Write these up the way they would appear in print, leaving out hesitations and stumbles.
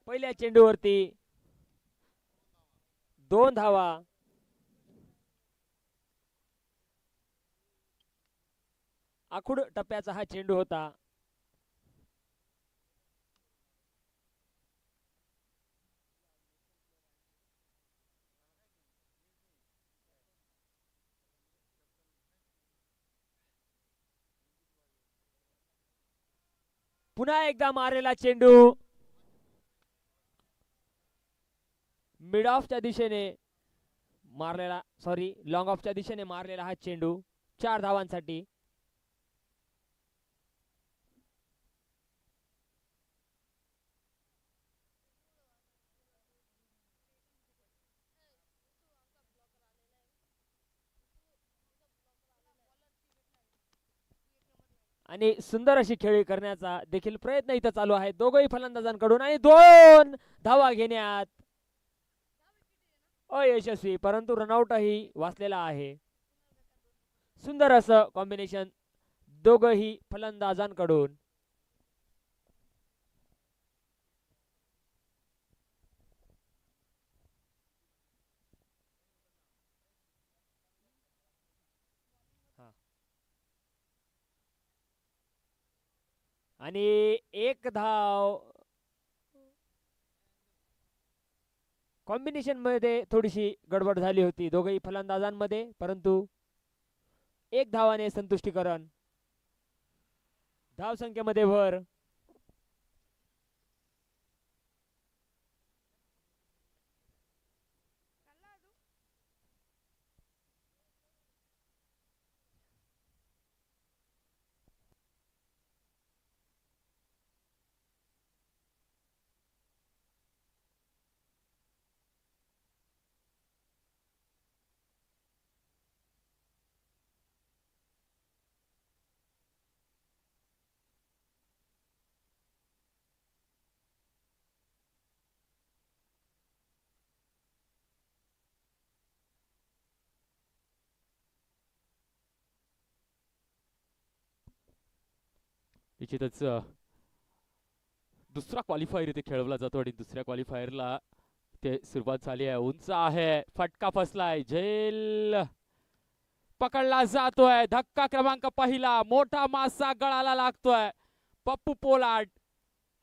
पहिल्या चेंडूवरती 2 धावा. आखूड टप्प्याचा हा चेंडू होता. पुन्हा एकदा मारलेला चेंडू मिड ऑफच्या दिशेने मारलेला, सॉरी लॉंग ऑफच्या दिशेने मारलेला हा चेंडू 4 धावांसाठी. आणि सुंदर अशी खेळी करण्याचा देखील प्रयत्न इथं चालू आहे दोघही फलंदाजांकडून. आणि 2 धावा घेण्यात अयशस्वी, परंतु रनआउटही वाचलेला आहे. सुंदर असं कॉम्बिनेशन दोघही फलंदाजांकडून. आणि 1 धाव. कॉम्बिनेशन मध्ये थोडीशी गडबड झाली होती दोघही फलंदाजांमध्ये, परंतु 1 धावाने संतुष्टीकरण. धावसंख्येमध्ये भर. निश्चितच दुसरा क्वालिफायर इथे खेळवला जातो आणि दुसऱ्या क्वालिफायरला ते सुरुवात झाली आहे. उंच आहे, फटका फसलाय, झेल पकडला जातोय. धक्का क्रमांक पहिला, मोठा मासा गळाला लागतोय. पप्पू पोलार्ड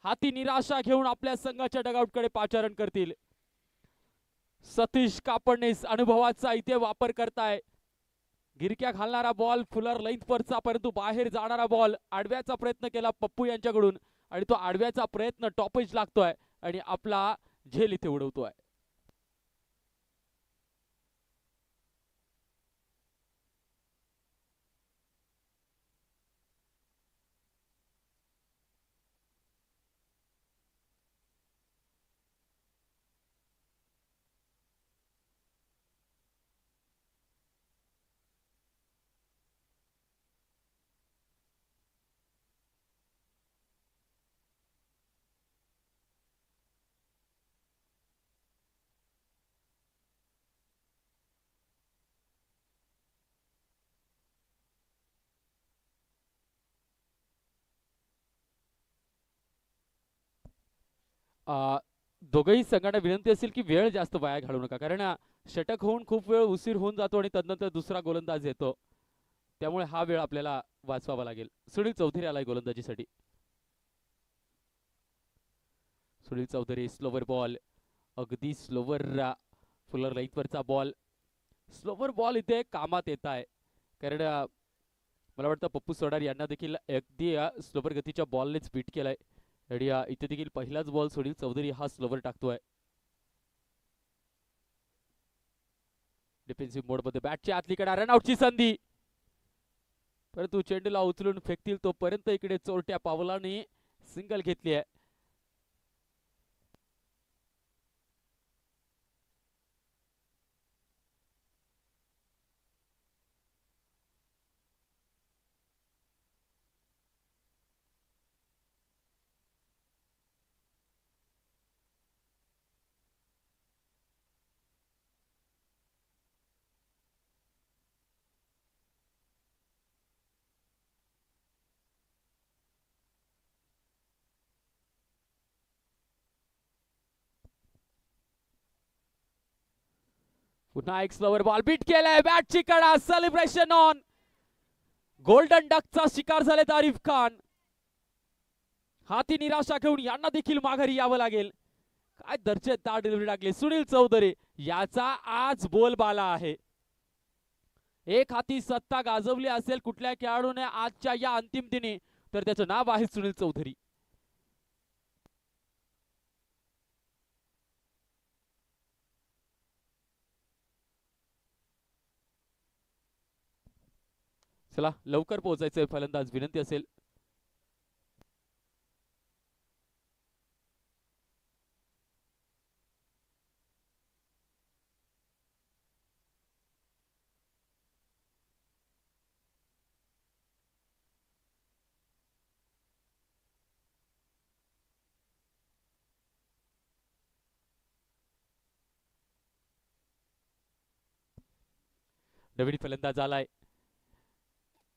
हाती निराशा घेऊन आपल्या संघाच्या डगआउटकडे पाचारण करतील. सतीश कापडणीस अनुभवाचा इथे वापर करताय. गिरक्या घालणारा बॉल फुलर लेंथवरचा, परंतु बाहेर जाणारा बॉल. आडव्याचा प्रयत्न केला पप्पू यांच्याकडून आणि तो आडव्याचा प्रयत्न टॉपेज लागतोय आणि आपला झेल इथे उडवतोय. दोघही संघांना विनंती असेल की वेळ जास्त वाया घालवू नका, कारण षटक होऊन खूप वेळ उशीर होऊन जातो आणि तदनंतर दुसरा गोलंदाज येतो, त्यामुळे हा वेळ आपल्याला वाचवावा लागेल. सुनील चौधरी आलाय गोलंदाजीसाठी. सुनील चौधरी स्लोवर बॉल, अगदी स्लोवर फुलर लेंथवरचा बॉल. स्लोवर बॉल इथे कामात येत आहे, कारण मला वाटतं पप्पू सोडार यांना देखील अगदी स्लोवर गतीच्या बॉलनेच बीट केलाय आणि इथे देखील पहिलाच बॉल सुनील चौधरी हा स्लोवर टाकतोय. डिफेन्सिव्ह मोड मध्ये बॅटच्या आतलीकडे रनआउटची संधी, परंतु चेंडूला उचलून फेकतील तोपर्यंत इकडे चोरट्या पावलाने सिंगल घेतली आहे. पुन्हा एक स्लोवर बॉल बीट केलाय, बॅटची कडा, सेलिब्रेशन ऑन. गोल्डन डकचा शिकार झाले आरिफ खान. हाती निराशा घेऊन यांना देखील माघारी यावं लागेल. काय दर्जेदार डिलिव्हरी टाकली सुनील चौधरी, याचा आज बोलबाला आहे. एक हाती सत्ता गाजवली असेल कुठल्या खेळाडूने आजच्या या अंतिम दिनी, तर त्याचं नाव आहे सुनील चौधरी. चला लवकर पोहोचायचंय फलंदाज, विनंती असेल. नवीन फलंदाज आलाय.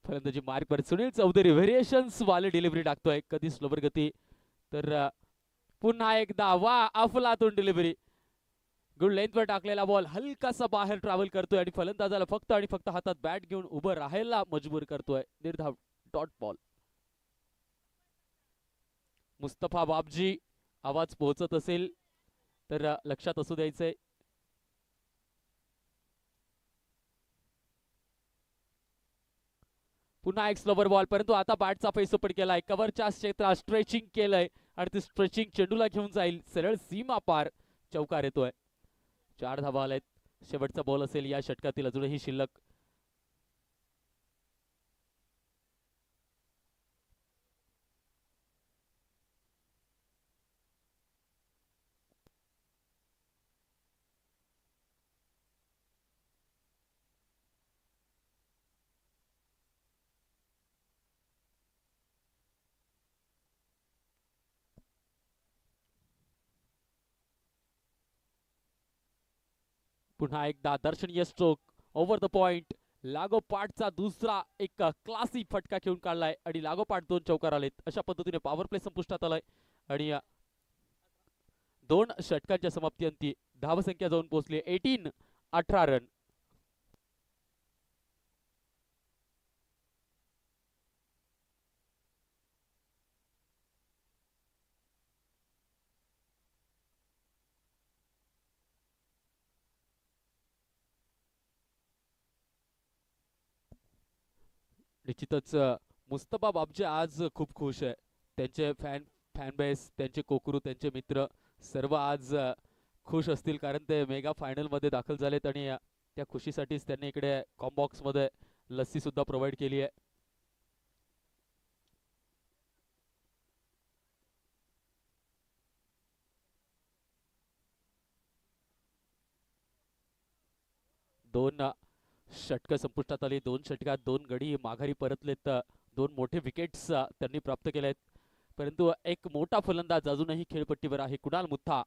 फलंदाजी मार्क पर सुनील चौधरी व्हेरिएशन्स वाले डिलिव्हरी टाकतोय, कधी स्लोवर गती तर पुन्हा एकदा वा अफलातून डिलिव्हरी. गुड लेंथवर टाकलेला बॉल हलकासा बाहेर ट्रॅव्हल करतोय आणि फलंदाजाला फक्त आणि फक्त हातात बॅट घेऊन उभं राहायला मजबूर करतोय. निर्धाव डॉट बॉल. मुस्तफा बाबजी, आवाज पोहोचत असेल तर लक्षात असू द्यायचंय. पुन्हा एक स्लोवर बॉल, परंतु आता बॅटचा पैसोपट केलाय, कव्हरच्या क्षेत्रात स्ट्रेचिंग केलंय आणि ते स्ट्रेचिंग चेंडूला घेऊन जाईल सरळ सीमा पार. चौकार येतोय. 4 धावा आलेत. शेवटचा बॉल असेल या षटकातील अजूनही शिल्लक. पुन्हा एकदा दर्शनीय स्ट्रोक ओव्हर द पॉइंट. लागोपाठचा दुसरा एक क्लासी फटका घेऊन काढलाय आणि लागोपाठ 2 चौकार आलेत. अशा पद्धतीने पॉवर प्ले संपुष्टात आलाय आणि 2 षटकांच्या समाप्तीअंती धावसंख्या जाऊन पोहोचली 18 रन. निश्चितच मुस्तफा बाबजी आज खूप खुश आहे. त्यांचे फॅन बेस, त्यांचे कोकरू, त्यांचे मित्र सर्व आज खुश असतील, कारण ते मेगा फायनल मध्ये दाखल झालेत आणि त्या खुशीसाठीच त्यांनी इकडे कॉम्बॉक्स मध्ये लस्सी सुद्धा प्रोव्हाइड केली आहे. दोन षटक संपुष्टात आली. 2 षटकात 2 गडी माघारी परतलेत. 2 मोठे विकेट्स त्यांनी प्राप्त केलेत. परंतु एक मोठा फलंदाज अजूनही खेळपट्टीवर आहे, कुणाल मुथा.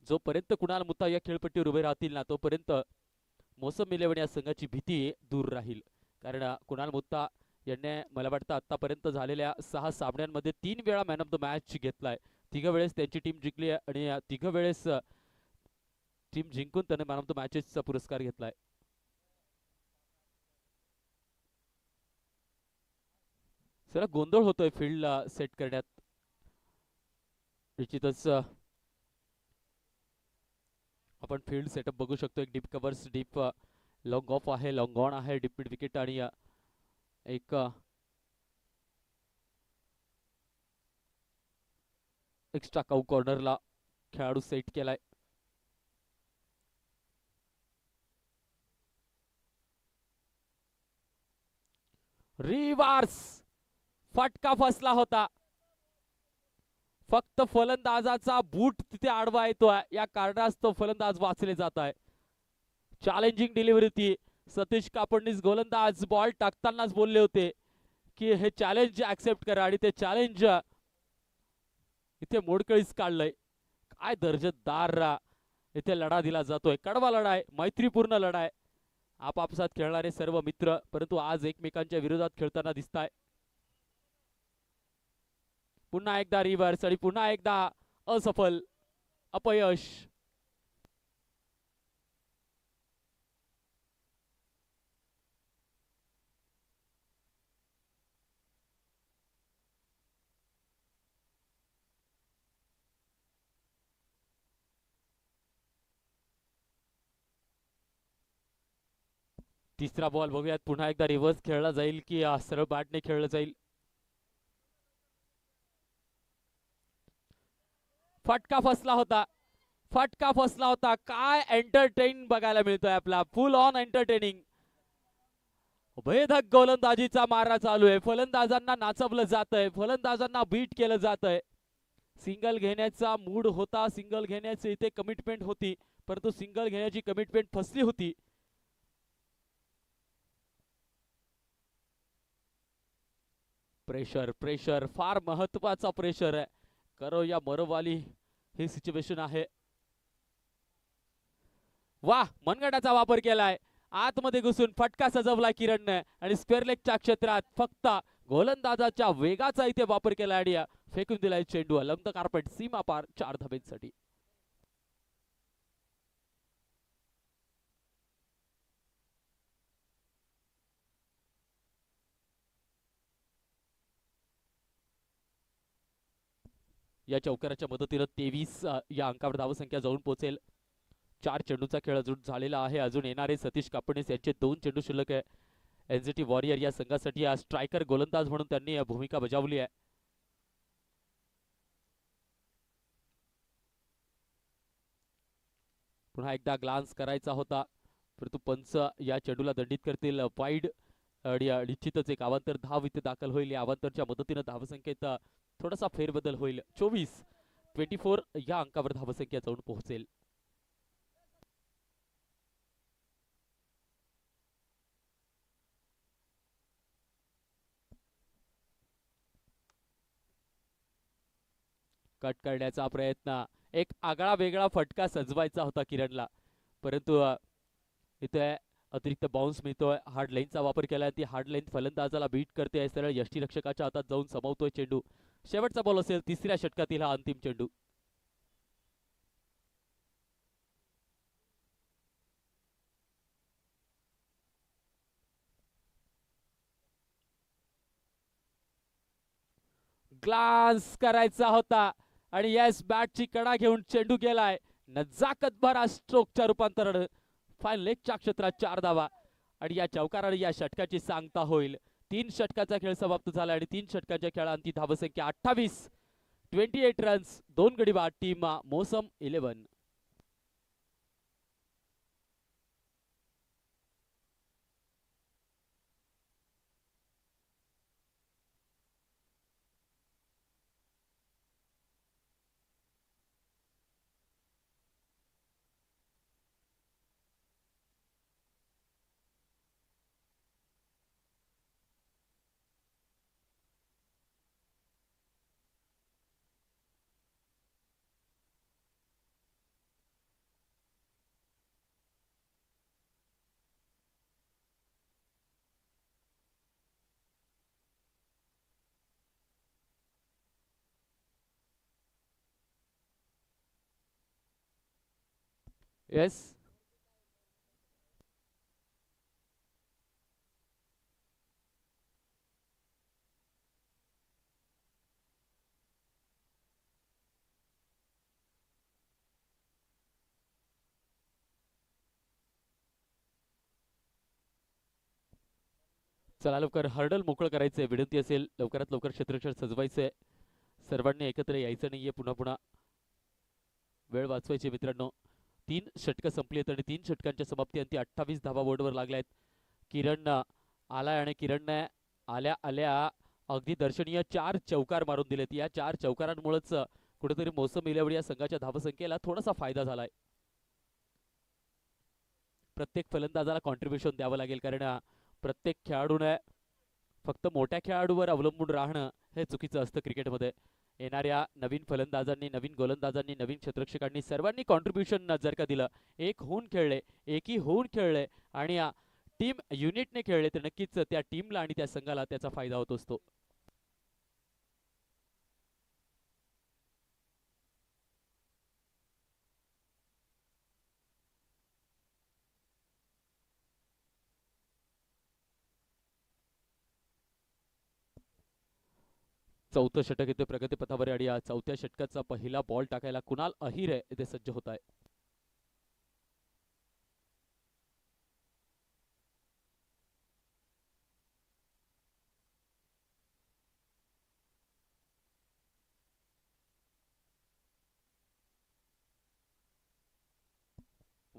जोपर्यंत कुणाल मुथा या खेळपट्टीवर उभे राहतील ना, तोपर्यंत मोसम 11 या संघाची भीती दूर राहील. कारण कुणाल मुथा यांनी मला वाटतं आतापर्यंत झालेल्या 6 सामन्यांमध्ये 3 वेळा मॅन ऑफ द मॅच घेतलाय. 3 वेळेस त्यांची टीम जिंकली आहे आणि 3 वेळेस टीम जिंकून त्याने मॅन ऑफ द मॅचेसचा पुरस्कार घेतलाय. जरा गोंधळ होतोय फील्डला सेट करण्यात. निश्चितच आपण फील्ड सेटअप बघू शकतो. एक deep covers, deep long of आहे, लॉंग ऑन आहे, डीप मिड विकेट आणि एक एक्स्ट्रा काऊ कॉर्नरला खेळाडू सेट केलाय. रिव्हर्स फटका फसला होता. फक्त फलंदाजाचा बूट तिथे आडवा येतोय, या कारणास्तव फलंदाज वाचले जात आहे. चॅलेंजिंग डिलिव्हरी ती. सतीश कापडनीस गोलंदाज बॉल टाकतानाच बोलले होते की हे चॅलेंज ऍक्सेप्ट करा, आणि ते चॅलेंज इथे मोडकळीस काढलंय. काय दर्जेदार इथे लढा दिला जातोय. कडवा लढा आहे, मैत्रीपूर्ण लढा आहे. आपापसात खेळणारे सर्व मित्र, परंतु आज एकमेकांच्या विरोधात खेळताना दिसताय. पुन्हा एकदा रिव्हर्स आणि पुन्हा एकदा असफल, अपयश. तिसरा बॉल बघूयात पुन्हा एकदा रिव्हर्स खेळला जाईल की सरळ बॅटने खेळलं जाईल. फटका फसला होता, फटका फसला होता. काय एंटरटेन बघायला मिळतोय आपला, फुल ऑन एंटरटेनिंग. भेदक गोलंदाजीचा मारा चालू आहे. फलंदाजांना नाचवलं जातंय, फलंदाजांना बीट केलं जातंय. सिंगल घेण्याचा मूड होता, सिंगल घेण्याची इथे कमिटमेंट होती, परंतु सिंगल घेण्याची कमिटमेंट फसली होती. प्रेशर प्रेशर फार महत्वाचा प्रेशर आहे. करो या मरोवाली ही सिच्युएशन आहे. वाह, मनगटाचा वापर केलाय, आतमध्ये घुसून फटका सजवला किरणने आणि स्क्वेअर लेगच्या क्षेत्रात फक्त गोलंदाजाच्या वेगाचा इथे वापर केला आणि फेकून दिलाय चेंडू अलंग द कार्पेट, सीमा पार 4 धाब्यांसाठी. या चौकाराच्या मदतीनं 23 या अंकावर धावसंख्या जाऊन पोहोचेल. 4 चेंडूचा खेळ अजून झालेला आहे. अजून येणारे सतीश कापडणीस यांचे 2 चेंडू शिल्लक आहे. एनसीटी वॉरियर या संघासाठी आज स्ट्रायकर गोलंदाज म्हणून त्यांनी भूमिका बजावली आहे. पुन्हा एकदा ग्लान्स करायचा होता, परंतु पंच या चेंडूला दंडित करतील. वाईड निश्चितच एक अवांतर धाव इथे दाखल होईल. या अवांतरच्या मदतीनं धावसंख्येत थोडासा फेरबदल होईल. 24 या अंकावर धावसंख्या जाऊन पोहोचेल. कट करण्याचा प्रयत्न, एक आगळा वेगळा फटका सजवायचा होता किरणला, परंतु इथे अतिरिक्त बाउन्स मिळतोय. हार्ड लाईनचा वापर केला, ती हार्ड लाईन फलंदाजाला बीट करते. सरळ यष्टीरक्षकाच्या हातात जाऊन समावतोय चेंडू. शेवटचा बॉल असेल तिसऱ्या षटकातील हा अंतिम चेंडू. ग्लान्स करायचा होता आणि यस, बॅटची कडा घेऊन चेंडू गेलाय. नजाकत भरा स्ट्रोकच्या रूपांतरण. फाईन लेगच्या क्षेत्रात 4 धावा आणि या चौकाराने या षटकाची सांगता होईल. 3 षटकाचा खेळ समाप्त झाला आणि 3 षटकाच्या खेळांती धावसंख्या 28. 28 रन्स, 2 गडी बाद. टीम मोसम 11. येस, चला लवकर हर्डल मोकळं करायचंय. विनंती असेल लवकरात लवकर क्षेत्ररक्षण सजवायचंय. सर्वांनी एकत्र यायचं नाहीये. पुन्हा पुन्हा वेळ वाचवायची मित्रांनो. 3 षटकं संपली आहेत आणि 3 षटकांच्या समाप्ती 28 धावा बोर्डवर लागल्या आहेत. किरण आलाय आणि किरणने आल्या आल्या अगदी दर्शनीय 4 चौकार मारून दिलेत. या 4 चौकारांमुळेच कुठेतरी मोसम 11 या संघाच्या धावसंख्येला थोडासा फायदा झालाय. प्रत्येक फलंदाजाला कॉन्ट्रीब्युशन द्यावं लागेल, कारण प्रत्येक खेळाडूने फक्त मोठ्या खेळाडूवर अवलंबून राहणं हे चुकीचं असतं क्रिकेटमध्ये. येणाऱ्या नवीन फलंदाजांनी, नवीन गोलंदाजांनी, नवीन क्षेत्ररक्षकांनी सर्वांनी कॉन्ट्रीब्युशन जर का दिलं, एक होऊन खेळले, एकी होऊन खेळले आणि टीम युनिटने खेळले, तर नक्कीच त्या टीमला आणि त्या संघाला त्याचा फायदा होत असतो. चौथं षटक इथे प्रगतीपथावर आणि या चौथ्या षटकाचा पहिला बॉल टाकायला कुणाल अहिरे इथे सज्ज होत आहे.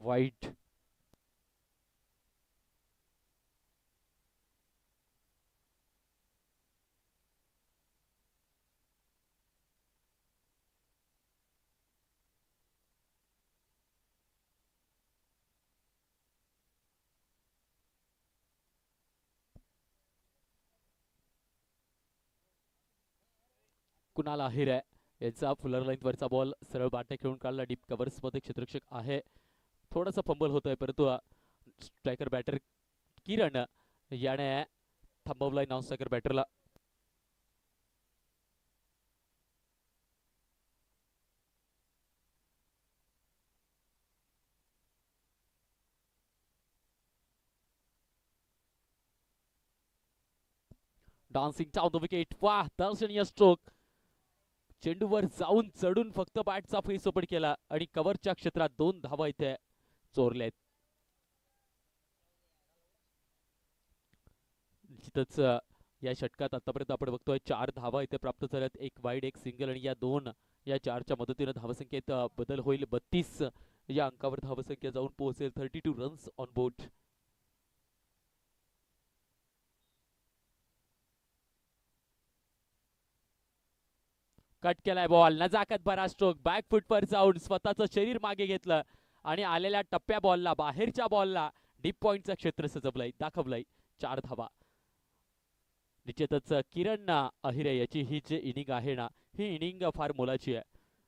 वाईट. कुणाल अहिर आहे यांचा फुलर लाईन वरचा बॉल सरळ बाटे खेळून काढला. डीप कव्हर्स मध्ये क्षेत्ररक्षक आहे. थोडासा फंबल होतोय परंतु स्ट्रायकर बॅटर किरण याने थांबवलाय नॉन स्ट्रायकर बॅटरला. Dancing down the wicket. वाह, दर्शनीय स्ट्रोक. चेंडूवर जाऊन चढून फक्त बॅटचा फेस ओपन केला आणि कव्हरच्या क्षेत्रात 2 धावा इथे चोरलेत. निश्चितच या षटकात आतापर्यंत आपण बघतोय 4 धावा इथे प्राप्त झाल्यात. 1 वाईड 1 सिंगल आणि या 4च्या मदतीने धावसंख्येत बदल होईल. 32 या अंकावर धावसंख्या जाऊन पोहोचेल. 32 रन्स ऑन बोर्ड. कट केलाय बॉल. नजाकत भरा स्ट्रोक. बॅक फुटवर जाऊन स्वतःचं शरीर मागे घेतलं आणि आलेल्या टप्प्या बॉलला, बाहेरच्या बॉलला डीप पॉइंटचं क्षेत्र सजवलंय, दाखवलंय. 4 धावा. निश्चितच किरण अहिरे याची ही जी इनिंग आहे ना, ही इनिंग फार मोलाची आहे.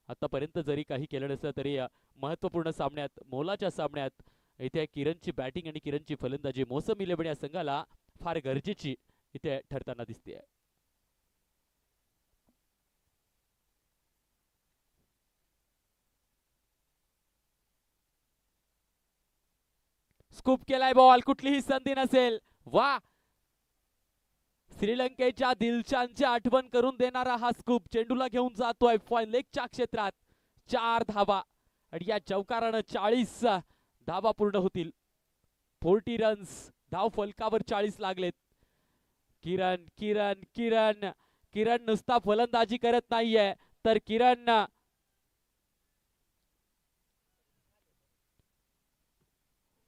आतापर्यंत जरी काही केलं नसलं तरी महत्वपूर्ण सामन्यात, मोलाच्या सामन्यात इथे किरणची बॅटिंग आणि किरणची फलंदाजी मोसम 11 या संघाला फार गरजेची इथे ठरताना दिसते. स्कूप केलाय बॉल. कुठलीही संधी नसेल. वा, श्रीलंकेच्या दिलशानची आठवण करून देणारा हा स्कूप चेंडूला घेऊन जातोय फाईन लेगच्या क्षेत्रात. 4 धावा आणि या चौकारानं 40 धावा पूर्ण होतील. 40 रन्स. धाव फलकावर 40 लागलेत. किरण किरण किरण किरण नुसता फलंदाजी करत नाहीये, तर किरण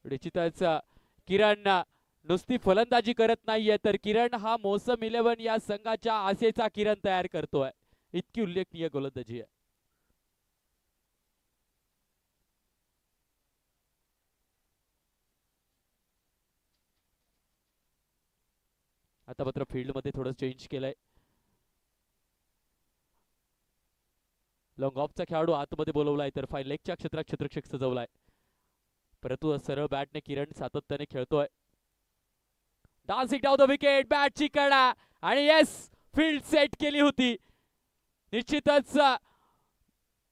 निश्चितच किरण नुसती फलंदाजी करत नाहीये, तर किरण हा मोसम 11 या संघाच्या आशेचा किरण तयार करतोय. इतकी उल्लेखनीय गोलंदाजी आहे. आता मात्र फील्ड मध्ये थोडं चेंज केलंय. लॉंग ऑफचा खेळाडू आतमध्ये बोलवलाय, तर फाईन लेगच्या क्षेत्रात क्षेत्ररक्षक सजवलाय. परंतु सरळ बॅटने किरण सातत्याने खेळतोय. Dancing down the wicket. बॅटची कडा आणि येस, फील्ड सेट केली होती. निश्चितच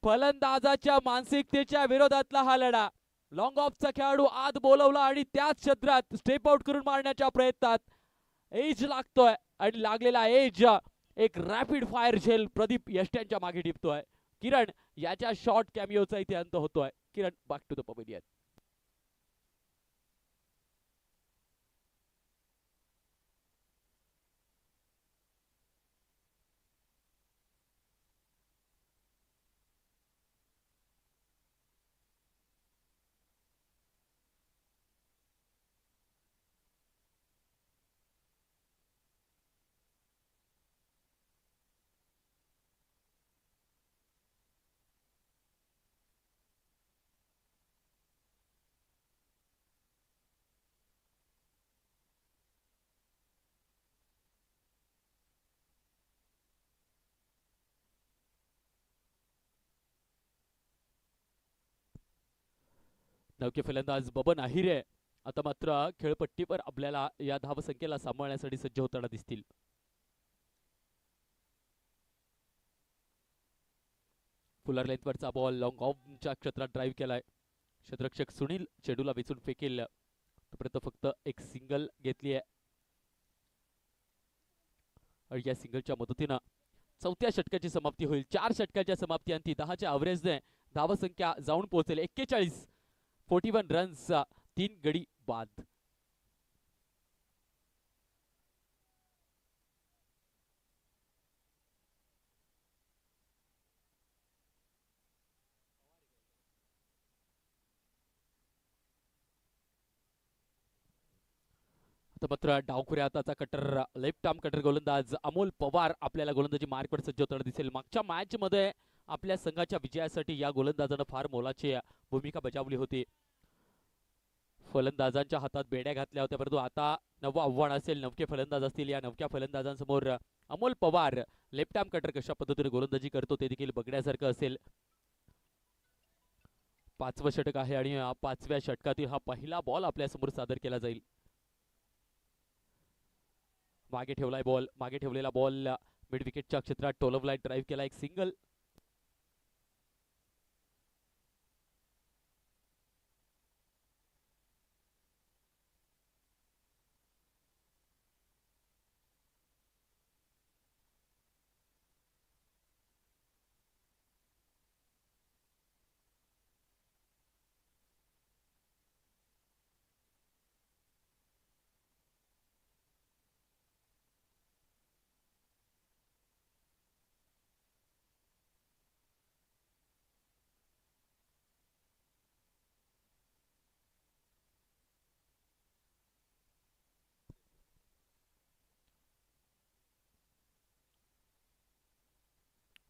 फलंदाजाच्या मानसिकतेच्या विरोधातला हा लढा. लॉंग ऑफचा खेळाडू आत बोलवला आणि त्याच क्षेत्रात स्टेप आउट करून मारण्याच्या प्रयत्नात एज लागतोय आणि लागलेला एज एक रॅपिड फायर झेल प्रदीप यष्ट्यांच्या मागे टिपतोय. किरण याच्या शॉर्ट कॅमिओचा इथे अंत होतोय. किरण बॅक टू द पवेलियन. नौके फलंदाज बबन आहिरे आता मात्र खेळपट्टीवर आपल्याला या धावसंख्येला सांभाळण्यासाठी सज्ज होताना दिसतील. फुलर लेंथवरचा बॉल लॉंग ऑफच्या क्षेत्रात ड्राईव्ह केलाय. क्षेत्ररक्षक सुनील चेंडूला वेचून फेकेल, तोपर्यंत फक्त एक सिंगल घेतली आहे. आणि या सिंगलच्या मदतीनं 4थ्या षटकाची समाप्ती होईल. 4 षटकाच्या समाप्ती 10च्या अवरेजने धावसंख्या जाऊन पोहोचेल 41. 41 रन्स, 3 गडी बाद. तर मात्र डावखुऱ्या हाताचा कटर लेफ्ट आर्म कटर गोलंदाज अमोल पवार आपल्याला गोलंदाजी मार्कवर सज्ज होताना दिसेल. मागच्या मॅच मध्ये आपल्या संघाच्या विजयासाठी या गोलंदाजानं फार मोलाची भूमिका बजावली होती. फलंदाजांच्या हातात बेड्या घातल्या होत्या, परंतु आता नवं आव्हान असेल, नवके फलंदाज असतील. या नवक्या फलंदाजांसमोर Amol Pawar left arm cutter कशा पद्धतीने गोलंदाजी करतो ते देखील बघण्यासारखं असेल. 5वं षटक आहे आणि 5व्या षटकातील हा पहिला बॉल आपल्या समोर सादर केला जाईल. मागे ठेवलाय बॉल, मागे ठेवलेला बॉल मिड विकेटच्या क्षेत्रात टोलवलाय, ड्राईव्ह केला, एक सिंगल.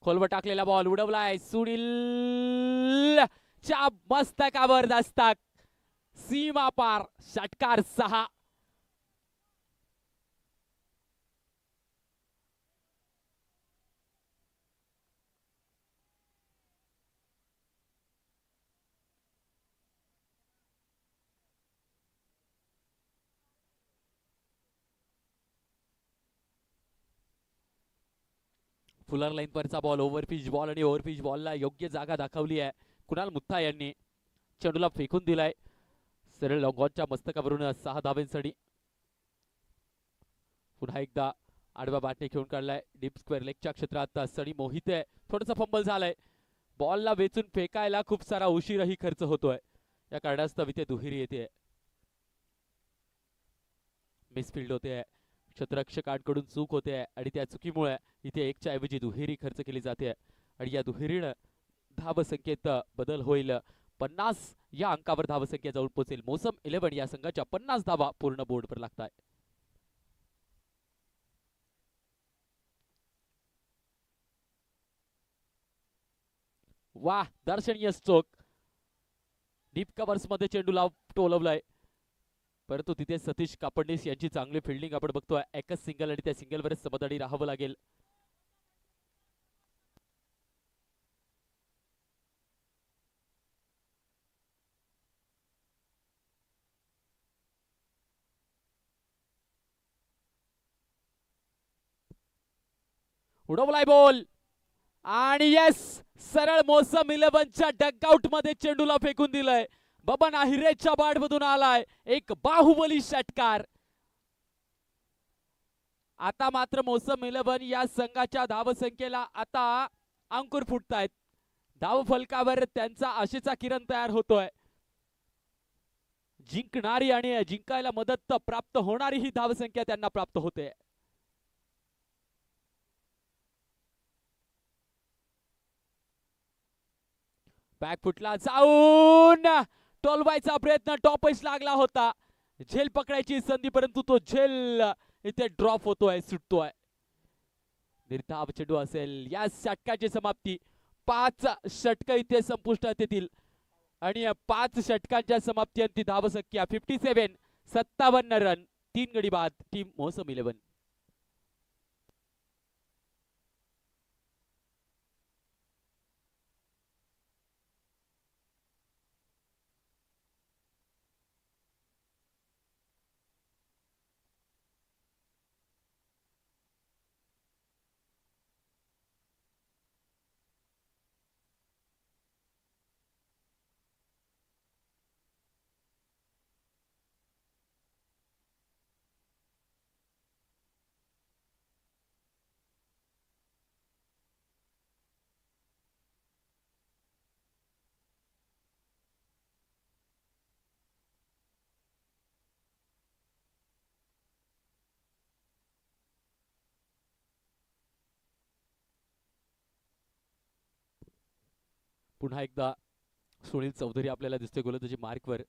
खोलवर टाकलेला बॉल उडवलाय, सुनील च्या मस्तकावर दस्तक, सीमा पार, षटकार 6. फुलर लाईन वरचा बॉल, ओव्हरपिच बॉल आणि ओव्हरपिच बॉलला योग्य जागा दाखवली आहे कुणाल मुत्ता यांनी. चेंडूला फेकून दिलाय सरळ लॉंगॉनच्या मस्तकावरून 6 धावांसाठी. पुन्हा एकदा आडवा बॅटने खेळून काढलाय डीप स्क्वेअर लेगच्या क्षेत्रात. सनी मोहिते थोडंसं फंबल झालंय, बॉलला वेचून फेकायला खूप सारा उशीरही खर्च होतोय, या कारणास्तव इथे दुहेरी येते. मिसफिल्ड होते, क्षेत्ररक्षकांकडून चूक होते आणि त्या चुकीमुळे इथे एकच्या ऐवजी दुहेरी खर्च केली जाते आणि या दुहेरीनं धावसंख्येत बदल होईल. 50 या अंकावर धावसंख्या जाऊन पोहोचेल. मोसम 11 या संघाच्या 50 धावा पूर्ण बोर्डवर लागतात. वाह, दर्शनीय स्ट्रोक. डीप कव्हर्स मध्ये चेंडूला टोलवलाय, परंतु तिथे सतीश कापडणीस यांची चांगली फिल्डिंग आपण बघतोय. एकच सिंगल आणि त्या सिंगलवरच समतडी राहावं लागेल. उडवलाय बॉल आणि येस, सरळ मोसम 11च्या डगआउट मध्ये चेंडूला फेकून दिलंय. बबन आहिरेच्या बॅटमधून आलाय एक बाहुबली षटकार. आता मात्र मोसम 11 या संघाच्या धावसंख्येला आता अंकुर फुटतायत. धाव फलकावर त्यांचा आशेचा किरण तयार होतोय. जिंकणारी आणि जिंकायला मदत प्राप्त होणारी ही धावसंख्या त्यांना प्राप्त होते. बॅक फुटला जाऊन टोलवायचा प्रयत्न, टॉपच लागला होता, झेल पकडायची संधी, परंतु तो झेल इथे ड्रॉप होतोय, सुटतोय. निर्धाव चेंडू असेल. या षटकाची समाप्ती. 5 षटक इथे संपुष्टात येतील आणि 5 षटकांच्या समाप्ती धावसंख्या 57, 57 रन, 3 गडी बाद. टीम मोसम 11. पुन्हा एकदा सुनील चौधरी आपल्याला दिसतोय गोलंदाजी मार्कवर.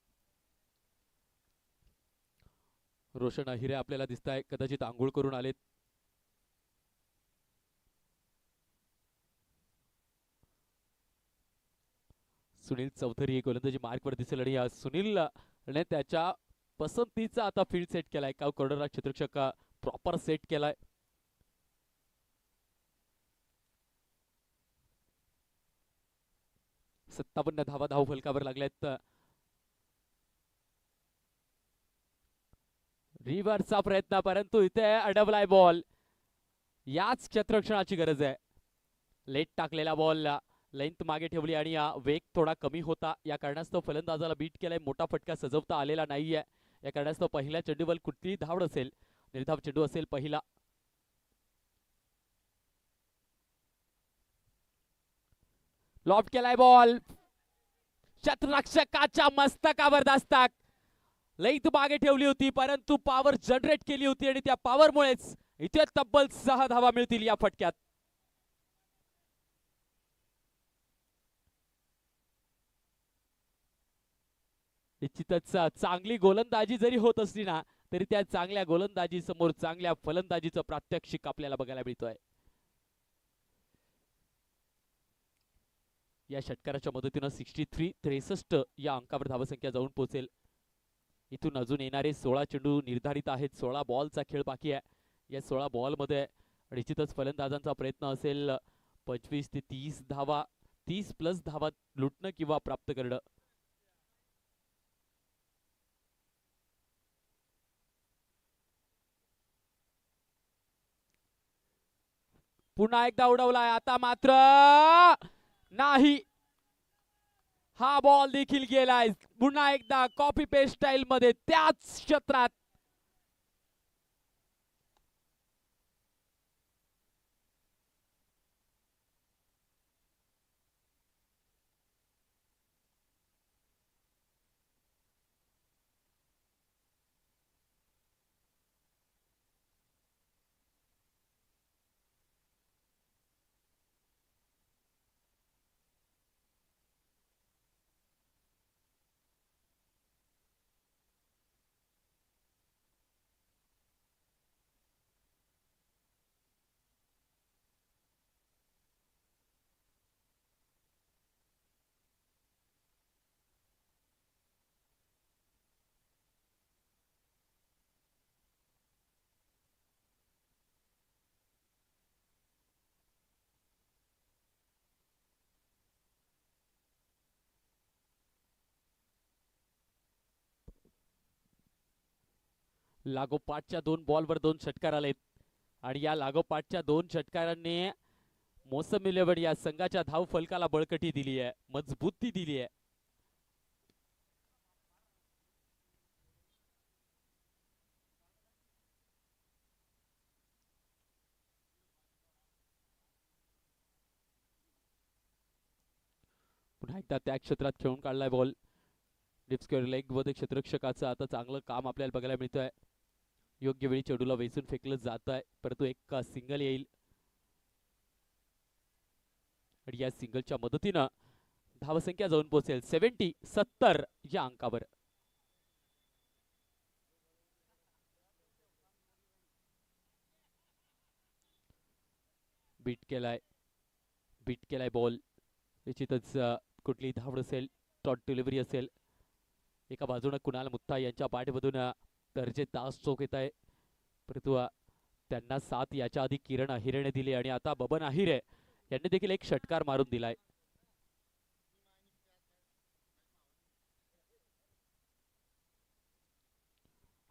रोशन अहिरे आपल्याला दिसत आहे, कदाचित आंघोळ करून आलेत. सुनील चौधरी गोलंदाजी मार्कवर दिसेल आणि सुनील ने त्याच्या पसंतीचा आता फील्ड सेट केलाय. का कर्णधार क्षेत्ररक्षक प्रॉपर सेट केलाय. सत्तावन्न धावा धाव फलकावर लागल्यात. रिव्हर्सचा प्रयत्न, परंतु इथे अडवलाय बॉल. याच क्षेत्ररक्षणाची गरज आहे. लेट टाकलेला बॉल लेंथ मागे ठेवली आणि वेग थोडा कमी होता. या कारणास्तव फलंदाजाला बीट केलाय. मोठा फटका सजवता आलेला नाहीये. या कारणास्तव पहिल्या चेंडूवर कुठलीही धाव असेल, निर्धाव चेंडू असेल पहिला. लॉफ्ट केलाय बॉल, क्षेत्ररक्षकाच्या मस्तकावर दस्तक. लेंथ मागे ठेवली होती, परंतु पॉवर जनरेट केली होती आणि त्या पॉवरमुळेच इथे तब्बल 6 धावा मिळतील या फटक्यात. निश्चितच चांगली गोलंदाजी जरी होत असली ना, तरी त्या चांगल्या गोलंदाजी समोर चांगल्या फलंदाजीचं प्रात्यक्षिक आपल्याला बघायला मिळतोय. या षटकाराच्या मदतीनं 63 या अंकावर धावसंख्या जाऊन पोहोचेल. इथून अजून येणारे 16 चेंडू निर्धारित आहेत. 16 बॉलचा खेळ बाकी आहे. या 16 बॉल मध्ये निश्चितच फलंदाजांचा प्रयत्न असेल 25 ते 30 धावा, 30 प्लस धावा लुटणं किंवा प्राप्त करणं. पुन्हा एकदा उडवलाय, आता मात्र नाही. हा बॉल देखील गेलाय. पुन्हा एकदा कॉपी पेस्ट स्टाईल मध्ये त्याच क्षेत्रात. लागोपाठच्या 2 बॉलवर 2 षटकार आलेत आणि या लागोपाठच्या 2 षटकारांनी मोसम इलेव्हन या संघाच्या धाव फलकाला बळकटी दिली आहे, मजबूती दिली आहे. पुन्हा एकदा त्या क्षेत्रात खेळून काढलाय बॉल. डीप स्क्वेअर लेग मध्ये क्षेत्ररक्षकाचं आता चांगलं काम आपल्याला बघायला मिळतंय. योग्य वेळी चेंडूला वेचून फेकलं जात आहे, परंतु एक सिंगल येईल आणि या सिंगलच्या मदतीनं धावसंख्या जाऊन पोहोचेल 70 या अंकावर. बीट केलाय बॉल. निश्चितच कुठली धाव असेल, टॉट डिलिव्हरी असेल. एका बाजूने कुणाल मुत्ता यांच्या पाठमधून दर्जेदार चोक येत आहे, परंतु त्यांना साथ याच्या आधी किरण अहिरेने दिली आणि आता बबन अहिरे यांनी देखील एक षटकार मारून दिलाय.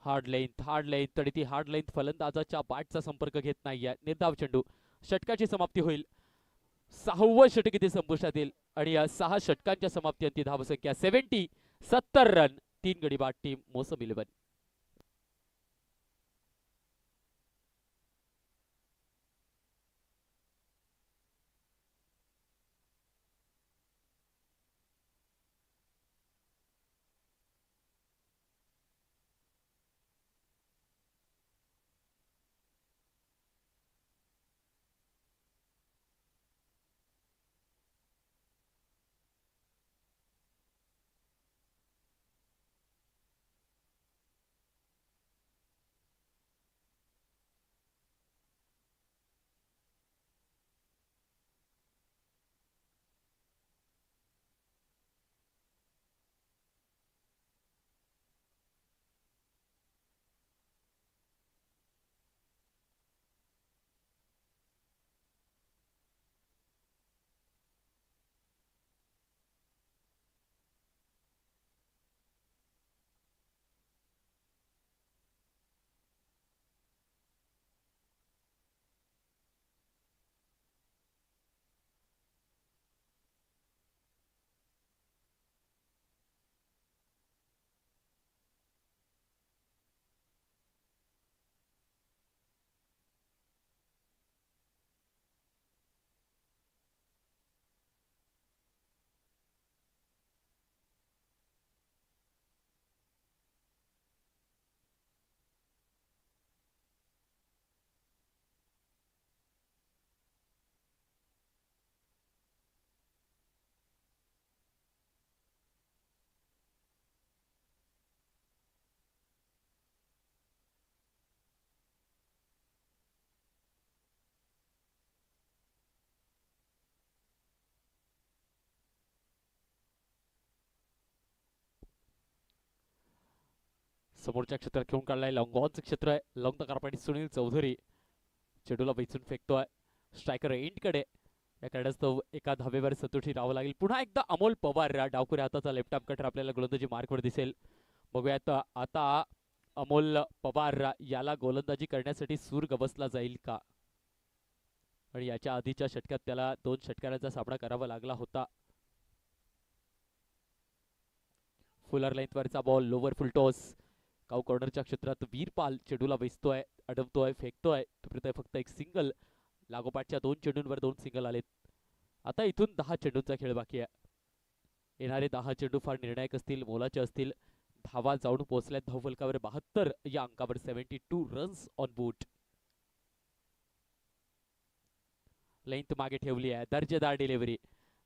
हार्ड लेंथ आणि ती हार्ड लेंथ फलंदाजाच्या बॅटचा संपर्क घेत नाहीये. निर्धाव चेंडू. षटकाची समाप्ती होईल. 6वं षटक इथे संपुष्टात येईल आणि या 6 षटकांच्या समाप्ती अंती धावसंख्या 70 रन. 3 गडी बाद टीम मोसम इलेव्हन. समोरच्या क्षेत्रात खेळून काढलाय. लॉंग ऑनचं क्षेत्र आहे. लॉंग द कारपाटी सुनील चौधरी चेंडूला वेचून फेकतोय स्ट्रायकर एंडकडे. या कारणास्तव एका धावेवर संतोषी राहावं लागेल. पुन्हा एकदा अमोल पवार डावखुऱ्या हाताचा लेफ्ट आर्म कटर आपल्याला गोलंदाजी मार्कवर दिसेल. बघूयात आता अमोल पवार याला गोलंदाजी करण्यासाठी सूर गवसला जाईल का. आणि याच्या आधीच्या षटकात त्याला 2 षटकारांचा सामना करावा लागला होता. फुलर लेंथवरचा ball lower full toss. Cow कॉर्नरच्या क्षेत्रात वीरपाल चेंडूला वेचतोय, अडवतोय, फेकतोय. तोपर्यंत फक्त एक सिंगल. लागोपाठच्या 2 चेंडूंवर 2 सिंगल आलेत. आता इथून 10 चेंडूंचा खेळ बाकी आहे. येणारे 10 चेंडू फार निर्णायक असतील, मोलाचे असतील. धावा जाऊन पोहोचल्यात धावफलकावर 72 या अंकावर. 72 रन्स ऑन बोर्ड. लेंथ मागे ठेवली आहे. दर्जेदार डिलिव्हरी.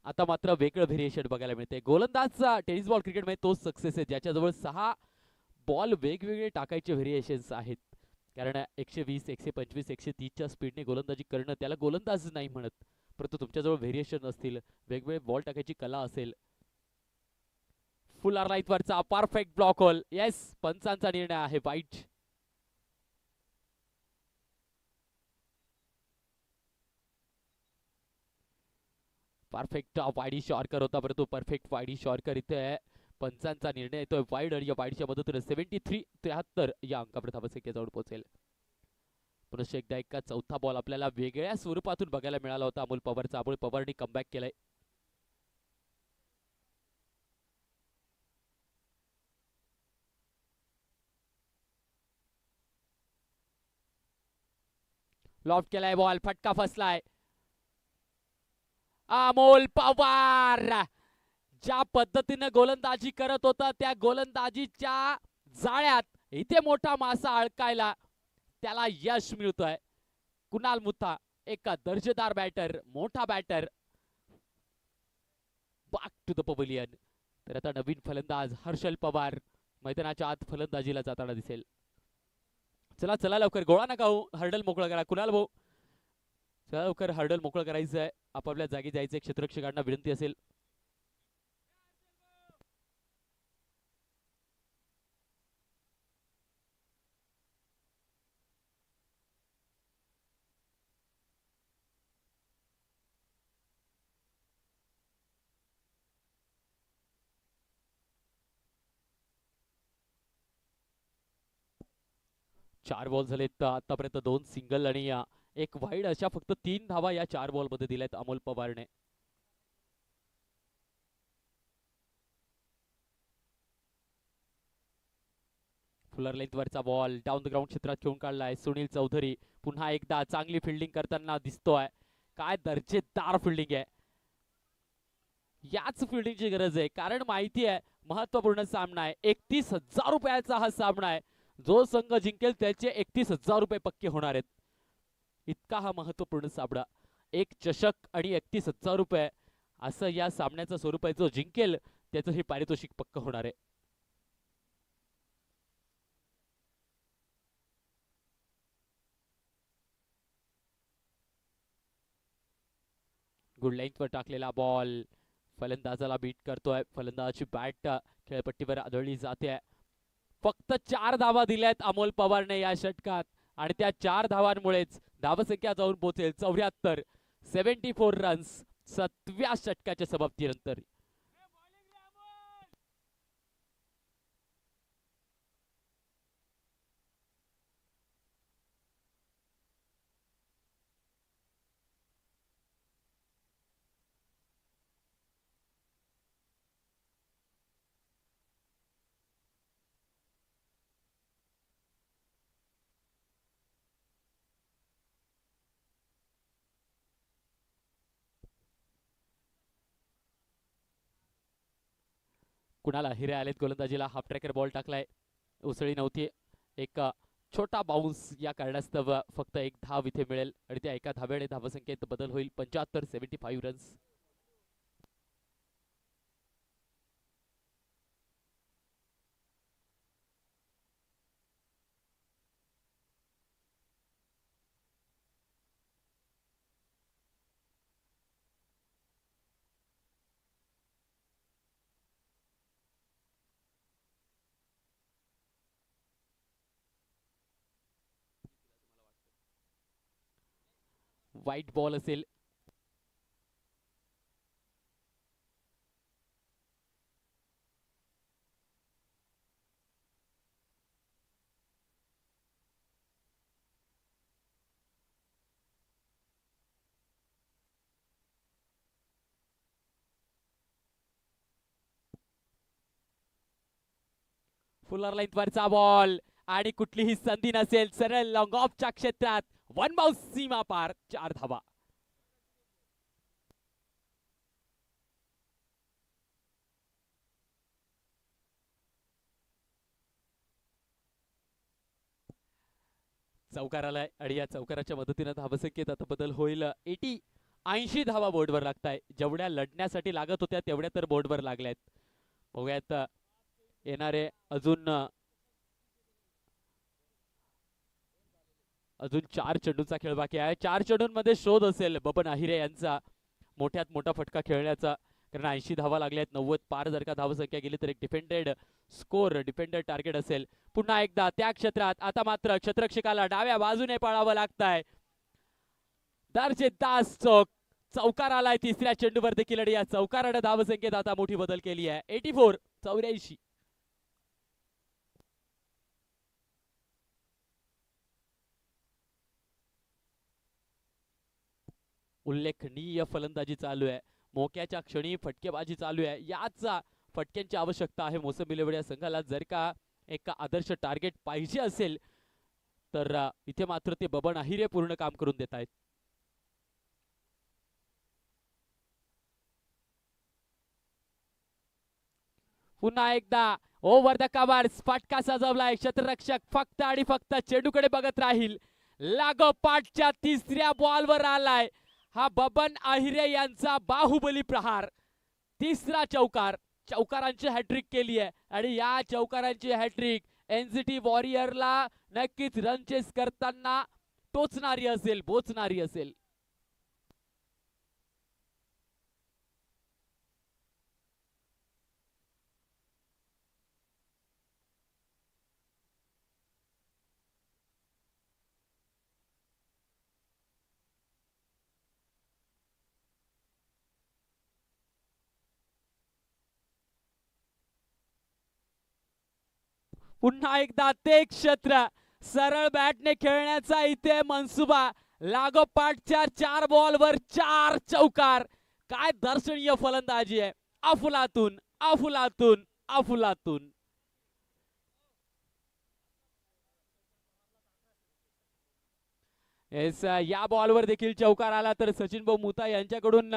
आता मात्र वेगळं व्हेरिएशन बघायला मिळते. गोलंदाजचा टेनिस बॉल क्रिकेटमध्ये तोच सक्सेस आहे ज्याच्याजवळ 6 बॉल वेगवेगळे टाकायचे व्हेरिएशन्स आहेत. कारण 120, 125, 130च्या स्पीडने गोलंदाजी करणं त्याला गोलंदाज नाही म्हणत. परंतु तुमच्याजवळ व्हेरिएशन असतील, वेगवेगळे बॉल टाकायची कला असेल. फुल लाईट वरचा परफेक्ट ब्लॉक होल. येस, पंचांचा निर्णय आहे वाईट. परफेक्ट वाईडी शॉर्कर होता, परंतु परफेक्ट वाईडी शॉर्कर इथे पंचांचा निर्णय येतोय वाईड. आणि या वाईडच्या मदतीने 73 या अंकावर धावसंख्या जाऊन पोहोचेल. पुन्हा एकदा एक चौथा बॉल आपल्याला वेगळ्या स्वरूपातून बघायला मिळाला होता अमोल पवारचा. अमोल पवारने कमबॅक केलाय. लॉफ्ट केलाय बॉल, फटका फसलाय. अमोल पवार ज्या पद्धतीने गोलंदाजी करत होता त्या गोलंदाजीच्या जाळ्यात इथे मोठा मासा अडकायला त्याला यश मिळतोय. कुणाल मुथा एक दर्जेदार बॅटर, मोठा batter. Back to the pavilion. तर आता नवीन फलंदाज हर्षल पवार मैदानाच्या आत फलंदाजीला जाताना दिसेल. चला चला लवकर गोळा नका हो, हर्डल मोकळा करा. कुणाल भाऊ चला लवकर हर्डल मोकळं करायचं आहे. आपापल्या जागी जायचं. क्षेत्ररक्षकांना विनंती असेल. चार बॉल झालेत आतापर्यंत. 2 सिंगल आणि 1 वाईड अशा फक्त 3 धावा या 4 बॉल मध्ये दिल्यात अमोल पवारने. फुलर लेंथ वरचा बॉल डाऊन द ग्राउंड क्षेत्रात खेळून काढलाय सुनील चौधरी. पुन्हा एकदा चांगली फिल्डिंग करताना दिसतोय. काय दर्जेदार फिल्डिंग आहे. याच फिल्डिंगची गरज आहे, कारण माहिती आहे महत्वपूर्ण सामना आहे. 31,000 रुपयाचा हा सामना आहे. जो संघ जिंकेल त्याचे 31,000 रुपये पक्के होणार आहेत. इतका हा महत्वपूर्ण सामना. 1 चषक आणि 31,000 रुपये असं या सामन्याचं स्वरूप आहे. जो जिंकेल त्याचं हे पारितोषिक पक्क होणार आहे. गुड लेंथ वर टाकलेला बॉल फलंदाजाला बीट करतोय. फलंदाजाची बॅट खेळपट्टीवर आदळली जाते. फक्त 4 धावा दिल्यात अमोल पवारने या षटकात आणि त्या 4 धावांमुळेच धावसंख्या जाऊन पोहोचेल 74. 74 रन्स 7व्या षटकाच्या समाप्तीनंतर. कुणाला हिरे आलेत गोलंदाजीला. हाफ ट्रॅकर बॉल टाकलाय. उसळी नव्हती. एक छोटा बाउन्स या कारणास्तव फक्त 1 धाव इथे मिळेल आणि त्या एका धाव्याने धावसंख्येत बदल होईल. 75 75 रन्स. वाईट बॉल असेल. फुलर लाईन वरचा बॉल आणि कुठलीही संधी नसेल. सरळ लॉंग ऑफच्या क्षेत्रात वन बाउन्स सीमा पार. 4 धावा. चौकार आलाय आणि या चौकाराच्या मदतीने धावसंख्येत आता बदल होईल. 80 धावा बोर्डवर लागताय. जेवढ्या लढण्यासाठी लागत होत्या तेवढ्या तर बोर्डवर लागल्यात. बघूयात येणारे अजून 4 चेंडूंचा खेळ बाकी आहे. 4 चेंडूंमध्ये शोध असेल बबन आहिरे यांचा मोठ्यात मोठा फटका खेळण्याचा. कारण 80 धावा लागल्यात. 90 पार जर का धावसंख्या गेली तर एक डिफेंडेड स्कोर, डिफेंडेड टार्गेट असेल. पुन्हा एकदा त्या क्षेत्रात आता मात्र क्षेत्ररक्षकाला डाव्या बाजूने पळावं लागतंय. दरचे दास चौकार आलाय तिसऱ्या चेंडूवर देखील आणि या चौकाराने धावसंख्येत आता मोठी बदल केली आहे. 84. उल्लेखनीय फलंदाजी चालू आहे. मोक्याच्या क्षणी फटकेबाजी चालू आहे. याच फटक्यांची आवश्यकता आहे मोसंबी लेवड या संघाला. जर का एक आदर्श टार्गेट पाहिजे असेल तर इथे मात्र ते बबन आहिरे पूर्ण काम करून देत आहेत. पुन्हा एकदा ओव्हर द कव्हर्स फटका सजवलाय. क्षेत्ररक्षक फक्त आणि फक्त चेंडूकडे बघत राहील. लागोपाठच्या तिसऱ्या बॉलवर आलाय हा बबन आहिरे यांचा बाहुबली प्रहार. तिसरा चौकार. चौकारांची हॅट्रिक केली आहे आणि या चौकारांची हॅट्रिक एनसीटी वॉरियरला नक्कीच रन चेस करताना टोचणारी असेल, बोचणारी असेल. पुन्हा एकदा ते क्षेत्र. सरळ बॅटने खेळण्याचा इथे मनसुबा. लागोपाठच्या 4 बॉलवर 4 चौकार. काय दर्शनीय फलंदाजी आहे. अफलातून अफलातून अफलातून. या बॉलवर देखील चौकार आला तर सचिन भाऊ मुता यांच्याकडून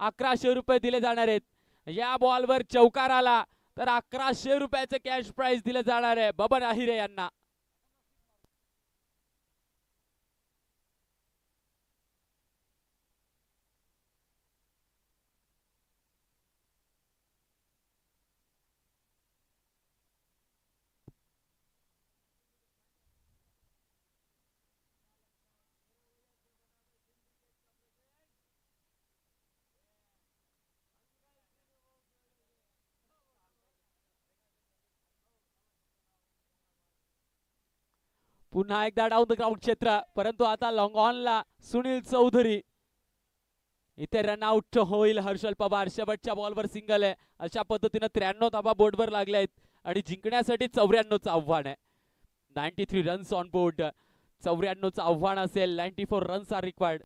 1100 रुपये दिले जाणार आहेत. या बॉलवर चौकार आला तर 1100 रुपयाचे कॅश प्राइज दिले जाणार आहे बबन आहिरे यांना. पुन्हा एकदा डाऊन द ग्राउंड क्षेत्र. परंतु आता लॉंग ऑनला सुनील चौधरी. इथे रनआउट होईल हर्षल पवार. शेवटच्या बॉलवर सिंगल आहे. अशा पद्धतीने 93 धावा बोर्डवर लागल्या आहेत आणि जिंकण्यासाठी 94चं आव्हान आहे. 93 रन्स ऑन बोर्ड. 94चं आव्हान असेल. 94 रन्स आर रिक्वायर्ड.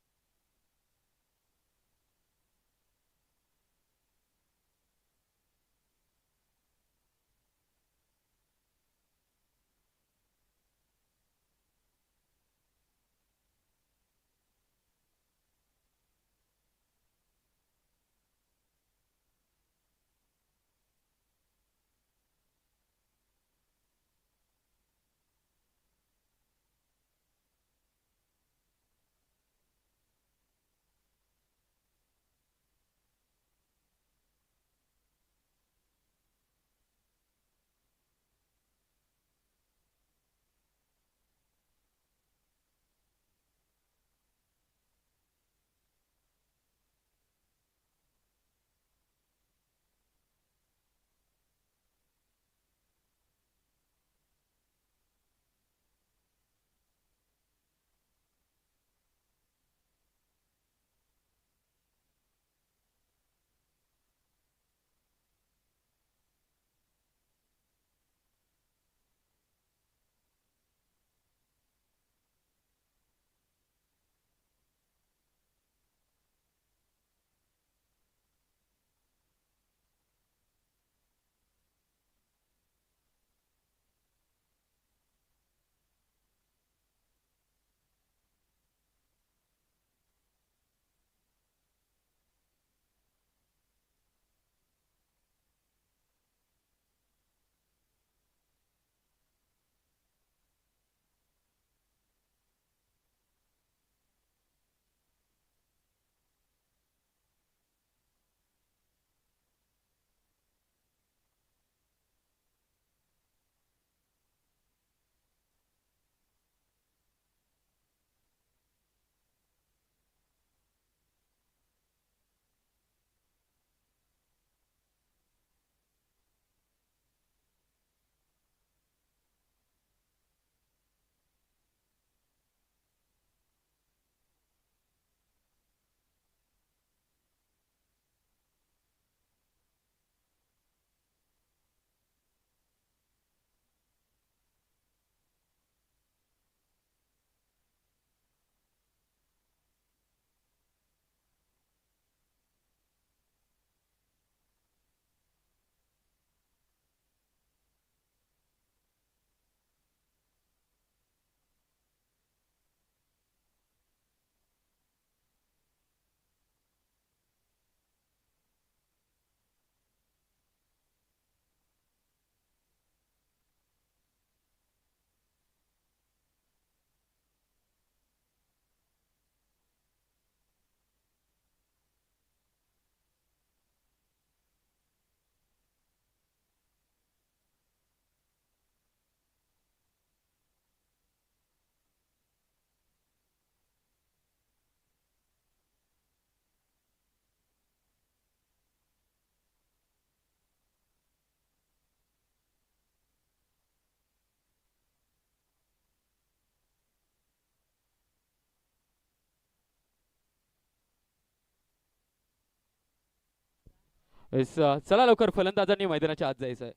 चला लवकर, फलंदाजांनी मैदानाच्या आत जायचंय.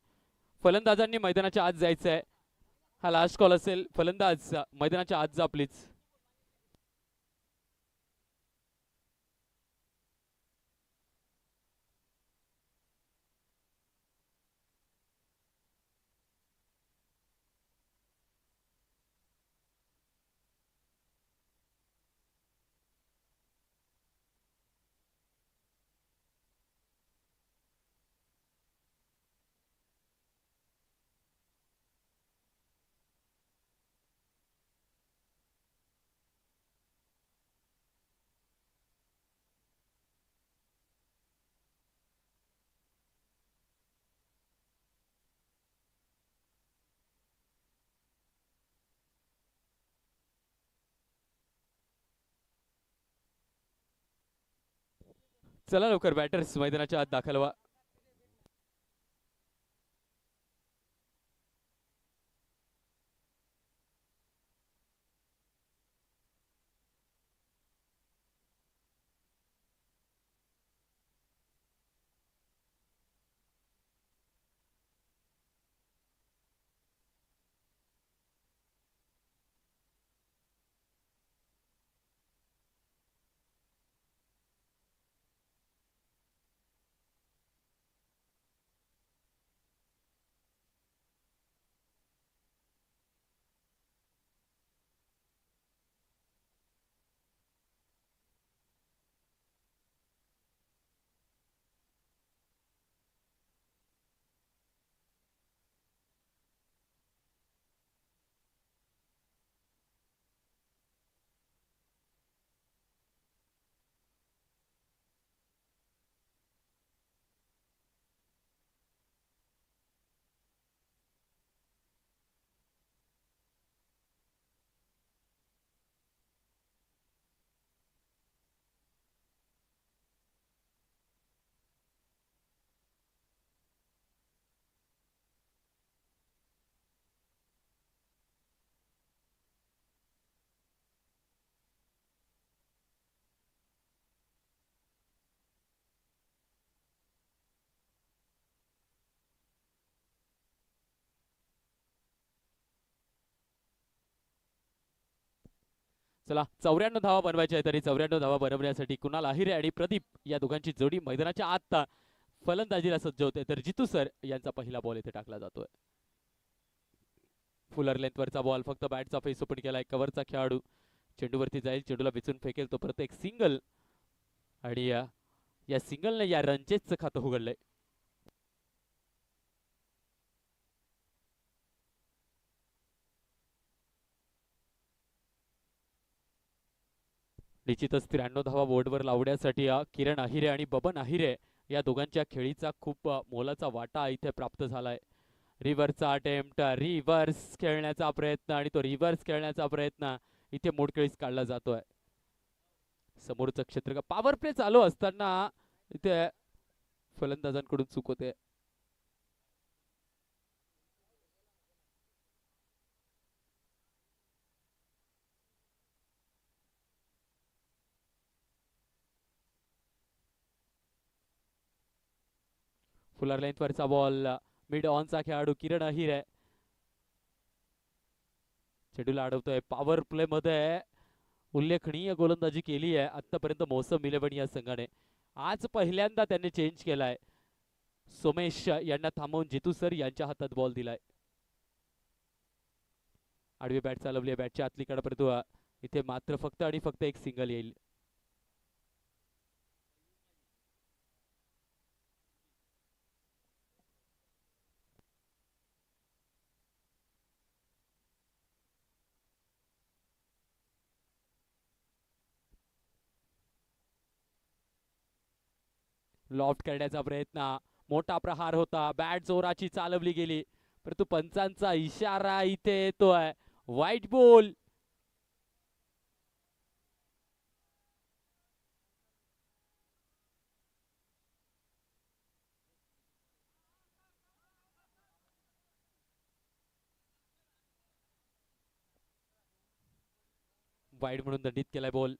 फलंदाजांनी मैदानाच्या आत जायचंय. हा लास्ट कॉल असेल. फलंदाज मैदानाच्या आत जा प्लीज. चला लवकर बॅटर्स मैदानाच्या आत दाखल व्हा. चला 94 धावा बनवायच्या आहे. तरी 94 धावा बनवण्यासाठी कुणाल आहिरे आणि प्रदीप या दोघांची जोडी मैदानाच्या आत फलंदाजीला सज्ज होते. तर जितू सर यांचा पहिला बॉल इथे टाकला जातोय. फुलर लेंथवरचा बॉल, फक्त बॅटचा फेस ओपन केलाय. कव्हरचा खेळाडू चेंडूवरती जाईल, चेंडूला विचून फेकेल. तो परत एक सिंगल आणि या सिंगलने या रनचेसचं खातं उघडलंय. निश्चितच 93 धावा बोर्डवर लावण्यासाठी किरण आहिरे आणि बबन आहिरे या दोघांच्या खेळीचा खूप मोलाचा वाटा इथे प्राप्त झालाय. रिव्हर्सचा अटेम्प्ट, रिव्हर्स खेळण्याचा प्रयत्न आणि तो रिव्हर्स खेळण्याचा प्रयत्न इथे मोडकळीस काढला जातोय. समोरचं क्षेत्र पॉवर प्ले चालू असताना इथे फलंदाजांकडून चूक होते. फुलर लेंथवरचा बॉल, मिड ऑनचा खेळाडू किरण आहिरे चेंडूला अडवतोय. पॉवर प्ले मध्ये उल्लेखनीय गोलंदाजी केली आहे आतापर्यंत मौसम 11 या संघाने. आज पहिल्यांदा त्यांनी चेंज केलाय. सोमेश यांना थांबवून जितू सर यांच्या हातात बॉल दिलाय. आडवी बॅट चालवली आहे बॅटच्या आतली कडे, परंतु इथे मात्र फक्त आणि फक्त एक सिंगल येईल. लॉफ्ट करण्याचा प्रयत्न, मोठा प्रहार होता. बॅट जोराची चालवली गेली, परंतु पंचांचा इशारा इथे येतोय. White ball. वाईड म्हणून दंडित केलाय बॉल.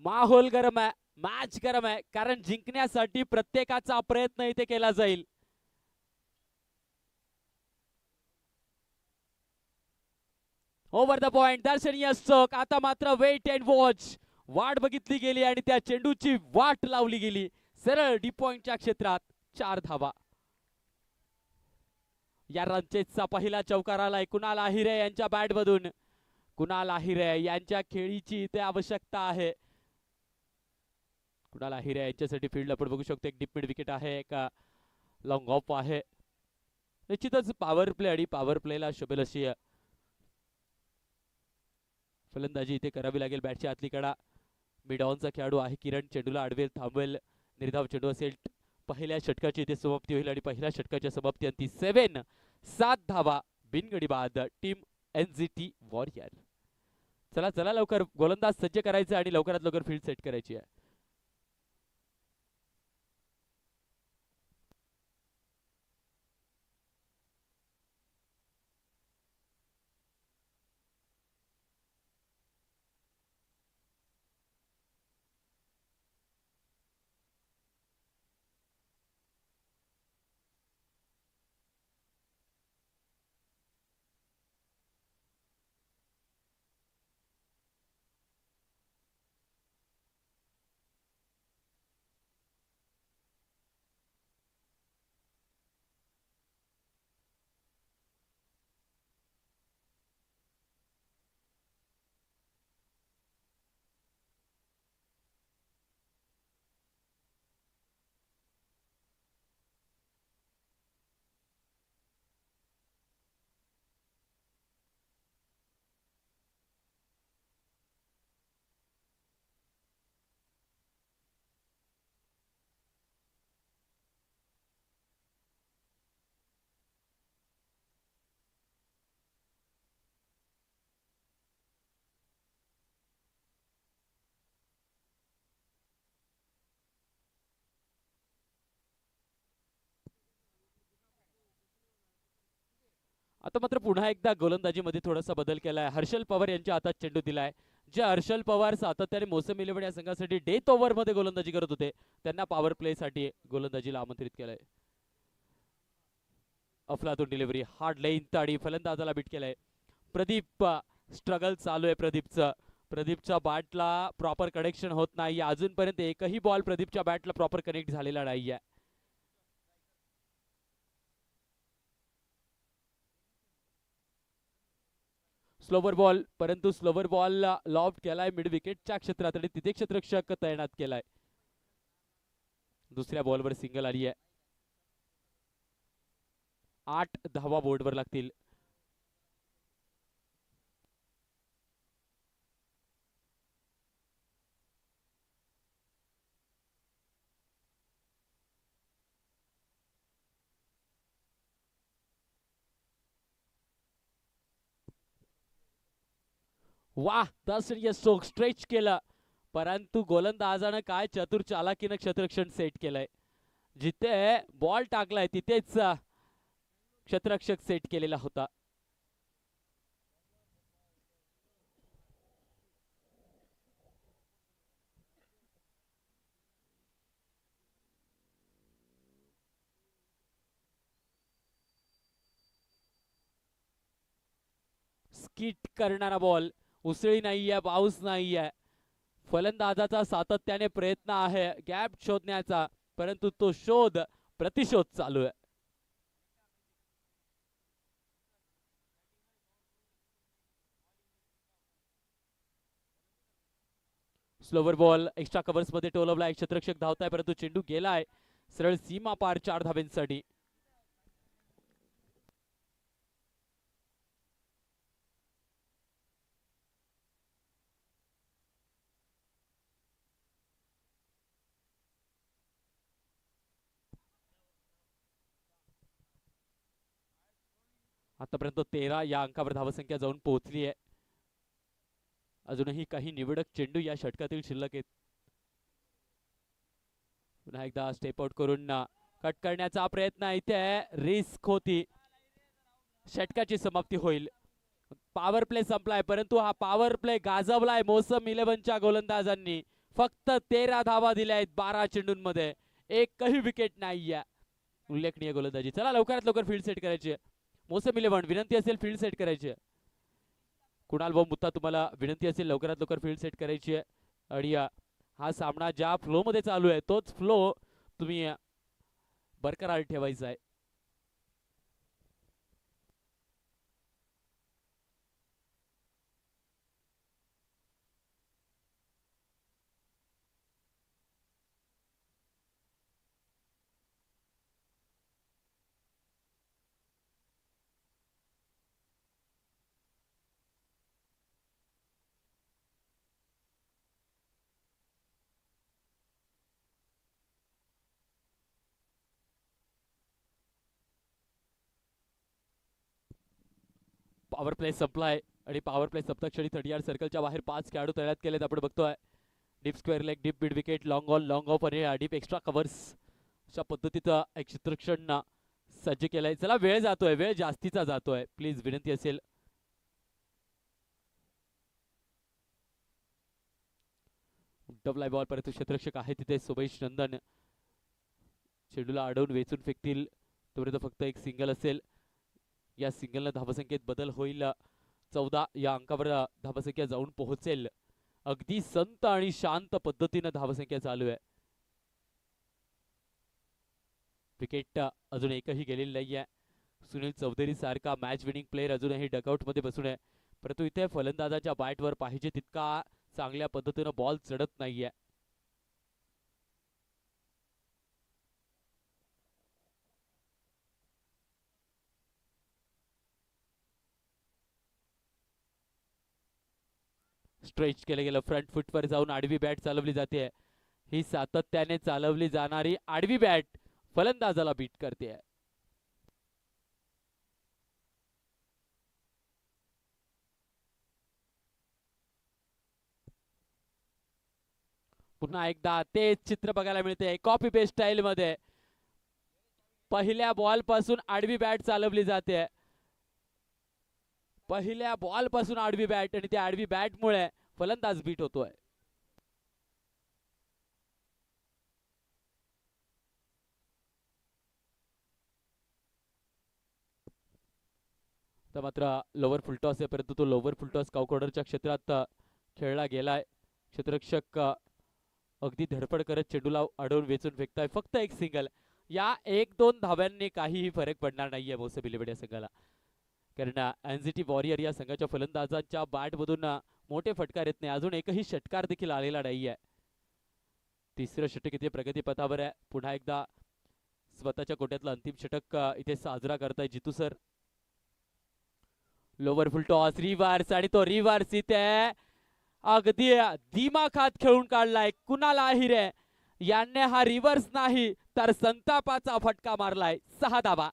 माहोल गरम आहे, मॅच गरम आहे, कारण जिंकण्यासाठी प्रत्येकाचा प्रयत्न इथे केला जाईल. ओव्हर द पॉइंट दर्शनीय स्ट्रोक. आता मात्र वेट अँड वॉच, वाट बघितली गेली आणि त्या चेंडूची वाट लावली गेली. सरळ डी पॉइंटच्या क्षेत्रात 4 धावा. या रनचेसचा पहिला चौकार आलाय कुणाल आहिरे यांच्या बॅट मधून. कुणाल आहिरे यांच्या खेळीची इथे आवश्यकता आहे. कुणाल आहिरे यांच्यासाठी फील्ड आपण बघू शकतो. एक डीप मिड विकेट आहे, एक लॉंग ऑफ आहे. निश्चितच पॉवर प्ले आणि पॉवर प्लेला शोभेल अशी फलंदाजी इथे करावी लागेल. बॅटच्या आतली कडा मिड ऑनचा खेळाडू आहे किरण. चेंडूला अडवेल, थांबवेल, निर्धाव चेंडू असेल. पहिल्या षटकाची इथे समाप्ती होईल आणि पहिल्या षटकाच्या समाप्ती अंती 7 धावा बिनगडी बाद टीम NGT वॉरियर. चला चला लवकर गोलंदाज सज्ज करायचं आणि लवकरात लवकर फील्ड सेट करायची आहे. आता मात्र पुन्हा एकदा गोलंदाजीमध्ये थोडासा बदल केलाय. हर्षल पवार यांच्या हातात चेंडू दिलाय. जे हर्षल पवार सातत्याने मोसम इलेव्हन या संघासाठी डेथ ओव्हर मध्ये गोलंदाजी करत होते, त्यांना पॉवर प्ले साठी गोलंदाजीला आमंत्रित केलंय. अफलातून डिलिव्हरी, हार्ड लेन ताडी, फलंदाजाला बीट केलंय. प्रदीप स्ट्रगल चालू आहे प्रदीपचं. प्रदीपच्या बॅटला प्रॉपर कनेक्शन होत नाही. अजूनपर्यंत एकही बॉल प्रदीपच्या बॅटला प्रॉपर कनेक्ट झालेला नाहीये. स्लोवर बॉल, परंतु स्लोवर बॉल लॉफ्ट केलाय मिड विकेटच्या क्षेत्रात आणि तिथे क्षेत्ररक्षक तैनात केलाय. दुसऱ्या बॉलवर सिंगल आली आहे. 8 धावा बोर्डवर लागतील. वाह, दर्शनीय स्ट्रोक, स्ट्रेच केलं, परंतु गोलंदाजानं काय चतुर चालाकीनं क्षेत्ररक्षण सेट केलंय. जिथे बॉल टाकलाय तिथेच क्षेत्ररक्षक सेट केलेला होता. स्किट करणारा बॉल, उसळी नाहीये, पाऊस नाहीये. फलंदाजाचा सातत्याने प्रयत्न आहे गॅप शोधण्याचा, परंतु तो शोध प्रतिशोध चालू आहे. स्लोवर बॉल एक्स्ट्रा कव्हर्स मध्ये टोलवलाय. क्षेत्ररक्षक धावताय, परंतु चेंडू गेलाय सरळ सीमा पार 4 धाब्यांसाठी. आतापर्यंत 13 या अंकावर धावसंख्या जाऊन पोहोचली आहे. अजूनही काही निवडक चेंडू या षटकातील शिल्लक आहेत. पुन्हा एकदा स्टेप आउट करून कट करण्याचा प्रयत्न, इथे रिस्क होती. षटकाची समाप्ती होईल. पॉवर प्ले संपलाय, परंतु हा पॉवर प्ले गाजवलाय मोसम इलेव्हनच्या गोलंदाजांनी. फक्त 13 धावा दिल्या आहेत 12 चेंडूंमध्ये, एकही विकेट नाहीये. उल्लेखनीय गोलंदाजी. चला लवकरात लवकर फील्ड सेट करायची आहे. मोसम 11 विनंती असेल फील्ड सेट करायची आहे. कुणाल भाऊ मुत्ता तुम्हाला विनंती असेल लवकरात लवकर फील्ड सेट करायची आहे. आणि हा सामना ज्या फ्लो मध्ये चालू आहे तोच फ्लो तुम्ही बरकरार ठेवायचा आहे. पॉवर प्ले संपलाय आणि पॉवर प्ले संपता क्षणी 30 यार्ड सर्कलच्या बाहेर 5 खेळाडू तैनात केलेत. आपण बघतोय deep square leg, deep mid wicket, long of आणि डीप एक्स्ट्रा कव्हर्स अशा पद्धतीचं एक चित्रक्षण सज्ज केलंय. चला वेळ जातोय, वेळ जास्तीचा जातोय. प्लीज विनंती असेल. डबल बॉल परंतु क्षेत्ररक्षक आहे तिथे सोमेश नंदन चेंडूला अडवून वेचून फेकतील. तोपर्यंत फक्त एक सिंगल असेल. या सिंगलनं धावसंख्येत बदल होईल. 14 या अंकावर धावसंख्या जाऊन पोहोचेल. अगदी संत आणि शांत पद्धतीनं धावसंख्या चालू आहे. विकेट अजून एकही गेलेली नाहीये. सुनील चौधरी सारखा मॅच विनिंग प्लेअर अजूनही डगआउट मध्ये बसून आहे. परंतु इथे फलंदाजाच्या बॅटवर पाहिजे तितका चांगल्या पद्धतीनं बॉल चढत नाहीये. स्ट्रेच केलं गेलं. फ्रंट फुटवर जाऊन आडवी बॅट चालवली जाते. ही सातत्याने चालवली जाणारी आडवी बॅट फलंदाजाला बीट करते. पुन्हा एकदा तेच चित्र बघायला मिळते कॉपी पेस्ट स्टाईल मध्ये. पहिल्या बॉल पासून आडवी बॅट चालवली जाते. पहिल्या बॉल पासून आडवी बॅट आणि त्या आडवी बॅट मुळे फलंदाज बीट होतोय. तर मात्र लोवर फुलटॉस आहे परंतु तो लोवर फुलटॉस काउकॉर्डरच्या क्षेत्रात खेळला गेलाय. क्षेत्ररक्षक अगदी धडपड करत चेंडूला अडवून वेचून फेकताय. फक्त एक सिंगल. या 1-2 धाव्यांनी काहीही फरक पडणार नाहीये मोसम 11 या संघाला. कारण एनसीटी वॉरियर या संघाच्या फलंदाजांच्या बॅट मधून मोठे फटकार येत नाही. अजून एकही षटकार देखील आलेला नाहीये. तिसरं षटक इथे प्रगतीपथावर आहे. पुन्हा एकदा स्वतःच्या कोट्यातलं अंतिम षटक इथे साजरा करताय Jitu sir. Lower full toss reverse आणि तो रिव्हर्स इथे अगदी दिमाखात खेळून काढलाय कुणाल आहिरे यांनी. हा रिव्हर्स नाही तर संतापाचा फटका मारलाय. 6 धावा.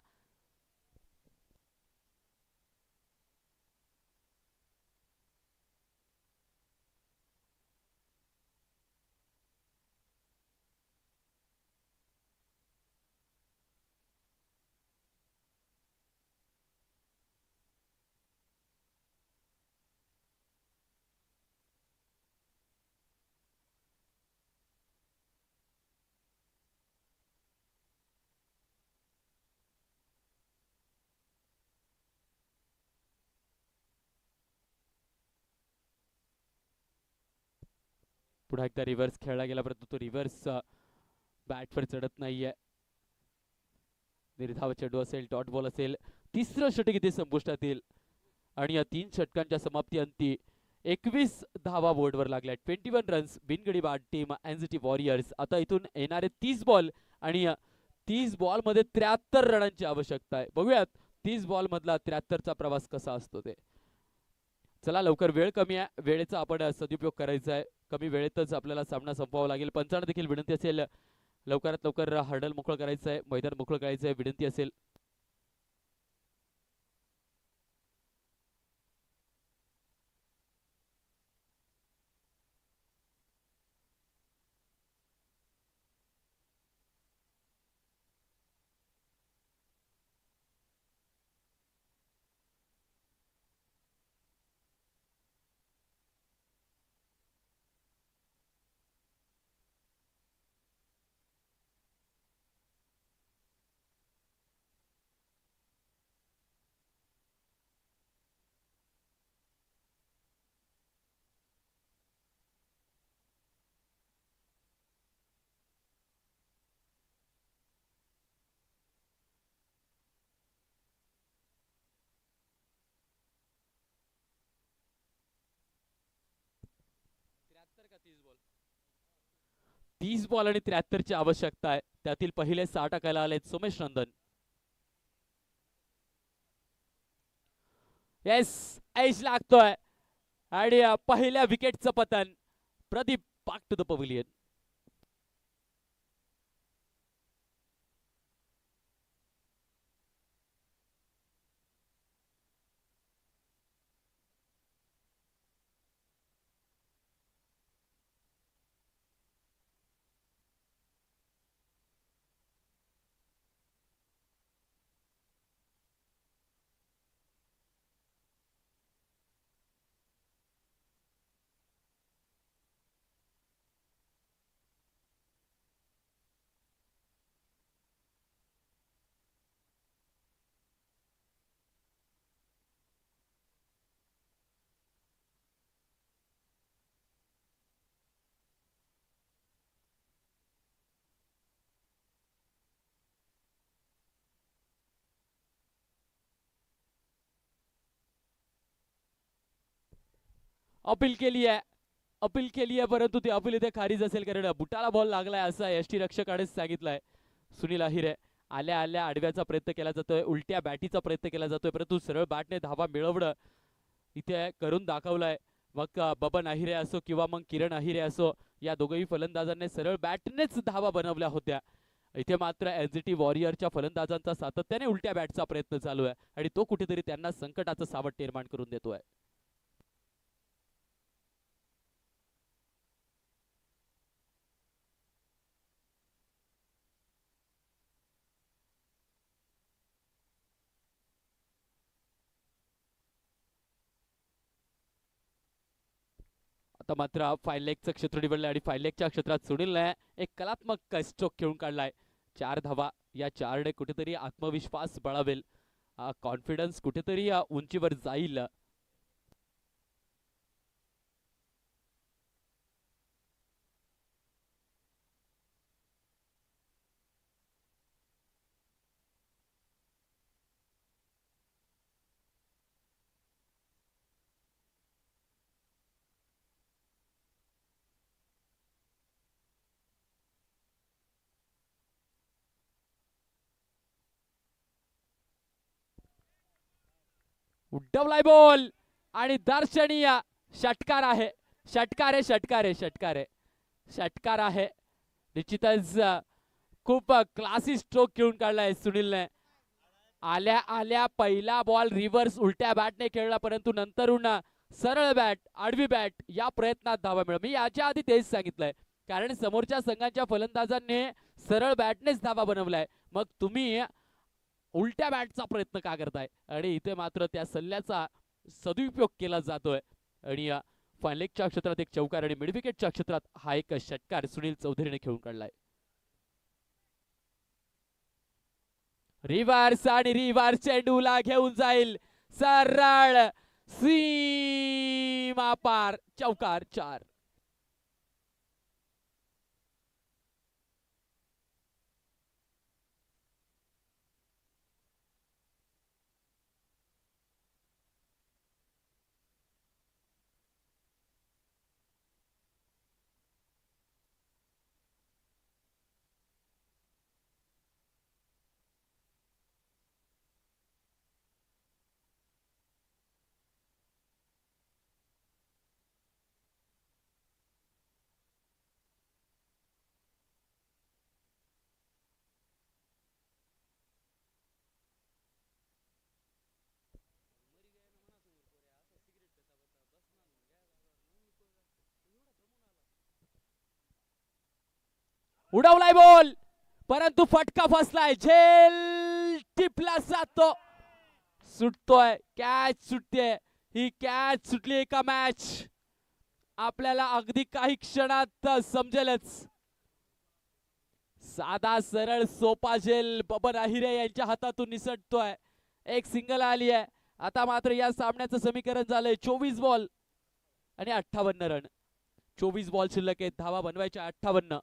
पुन्हा एकदा रिव्हर्स खेळला गेला परंतु तो रिव्हर्स बॅटवर चढत नाहीये. निर्धाव चेंडू असेल, डॉट बॉल असेल. तिसरं षटक इथे संपुष्टात येईल आणि या 3 षटकांच्या समाप्ती अंती 21 धावा बोर्डवर लागल्या. 21 रन्स बिनगडी बाद टीम एनसीटी वॉरियर्स. आता इथून येणारे 30 बॉल आणि 30 बॉल मध्ये 73 रनांची आवश्यकता आहे. बघूयात 30 बॉल मधला 73चा प्रवास कसा असतो ते. चला लवकर, वेळ कमी आहे, वेळेचा आपण सदुपयोग करायचा आहे. कमी वेळेतच आपल्याला सामना संपवावा लागेल. पंचांना देखील विनंती असेल लवकरात लवकर हर्डल मोकळं करायचं आहे, मैदान मोकळं करायचं आहे, विनंती असेल. 30 बॉल आणि 73 ची आवश्यकता आहे. त्यातील पहिले 6 टाकायला आलेत सोमेश नंदन. येस, ऐश लागतोय आणि पहिल्या विकेटचं पतन. Pradeep back to the pavilion. Appeal केली आहे, अपील केली आहे, परंतु ती अपील इथे खारीज असेल, कारण बुटाला बॉल लागलाय असं यष्टी रक्षकानेच सांगितलंय. सुनील अहिरे आल्या आल्या आडव्याचा प्रयत्न केला जातोय, उलट्या बॅटीचा प्रयत्न केला जातोय, परंतु सरळ बॅटने धावा मिळवणं इथे करून दाखवलंय. मग बबन अहिरे असो किंवा मग किरण अहिरे असो, या दोघही फलंदाजांनी सरळ बॅटनेच धावा बनवल्या होत्या. इथे मात्र एनजीटी वॉरियरच्या फलंदाजांचा सातत्याने उलट्या बॅटचा प्रयत्न चालू आहे आणि तो कुठेतरी त्यांना संकटाचं सावट निर्माण करून देतोय. आता मात्र फाईन लेगचं क्षेत्र निवडलंय आणि फाईन लेगच्या क्षेत्रात सुनीलने एक कलात्मक स्ट्रोक खेळून काढलाय. 4 धावा, या 4ने कुठेतरी आत्मविश्वास बळावेल, कॉन्फिडन्स कुठेतरी उंचीवर जाईल. उड्डवलाय बॉल आणि दर्शनीय षटकार आहे. षटकार आहे, षटकार आहे, षटकार आहे, षटकार आहे. निश्चितच खूप क्लासी स्ट्रोक घेऊन काढलाय सुनीलने. आल्या आल्या पहिला बॉल रिव्हर्स उलट्या बॅटने खेळला, परंतु नंतरून सरळ बॅट, आडवी बॅट या प्रयत्नात धावा मिळवला. मी याच्या आधी तेच सांगितलंय, कारण समोरच्या संघाच्या फलंदाजांनी सरळ बॅटनेच धावा बनवलाय, मग तुम्ही उलट्या बॅटचा प्रयत्न का करताय? आणि इथे मात्र त्या सल्ल्याचा सदुपयोग केला जातोय आणि फाईन लेगच्या क्षेत्रात एक चौकार आणि मिड विकेटच्या क्षेत्रात हा एक षटकार सुनील चौधरीने खेळून काढलाय. रिव्हर्स आणि रिव्हर्स चेंडूला घेऊन जाईल सरळ सीमा पार, चौकार 4. उडवलाय बॉल, परंतु फटका फसलाय. झेल टिपला जातो, सुटतोय, कॅच सुटते. ही कॅच सुटली एका मॅच, आपल्याला अगदी काही क्षणात समजेलच. साधा सरळ सोपा झेल बबन अहिरे यांच्या हातातून निसटतोय. एक सिंगल आली आहे. आता मात्र या सामन्याचं समीकरण झालंय 24 बॉल आणि 58 रन. 24 बॉल शिल्लक आहेत, धावा बनवायच्या 58.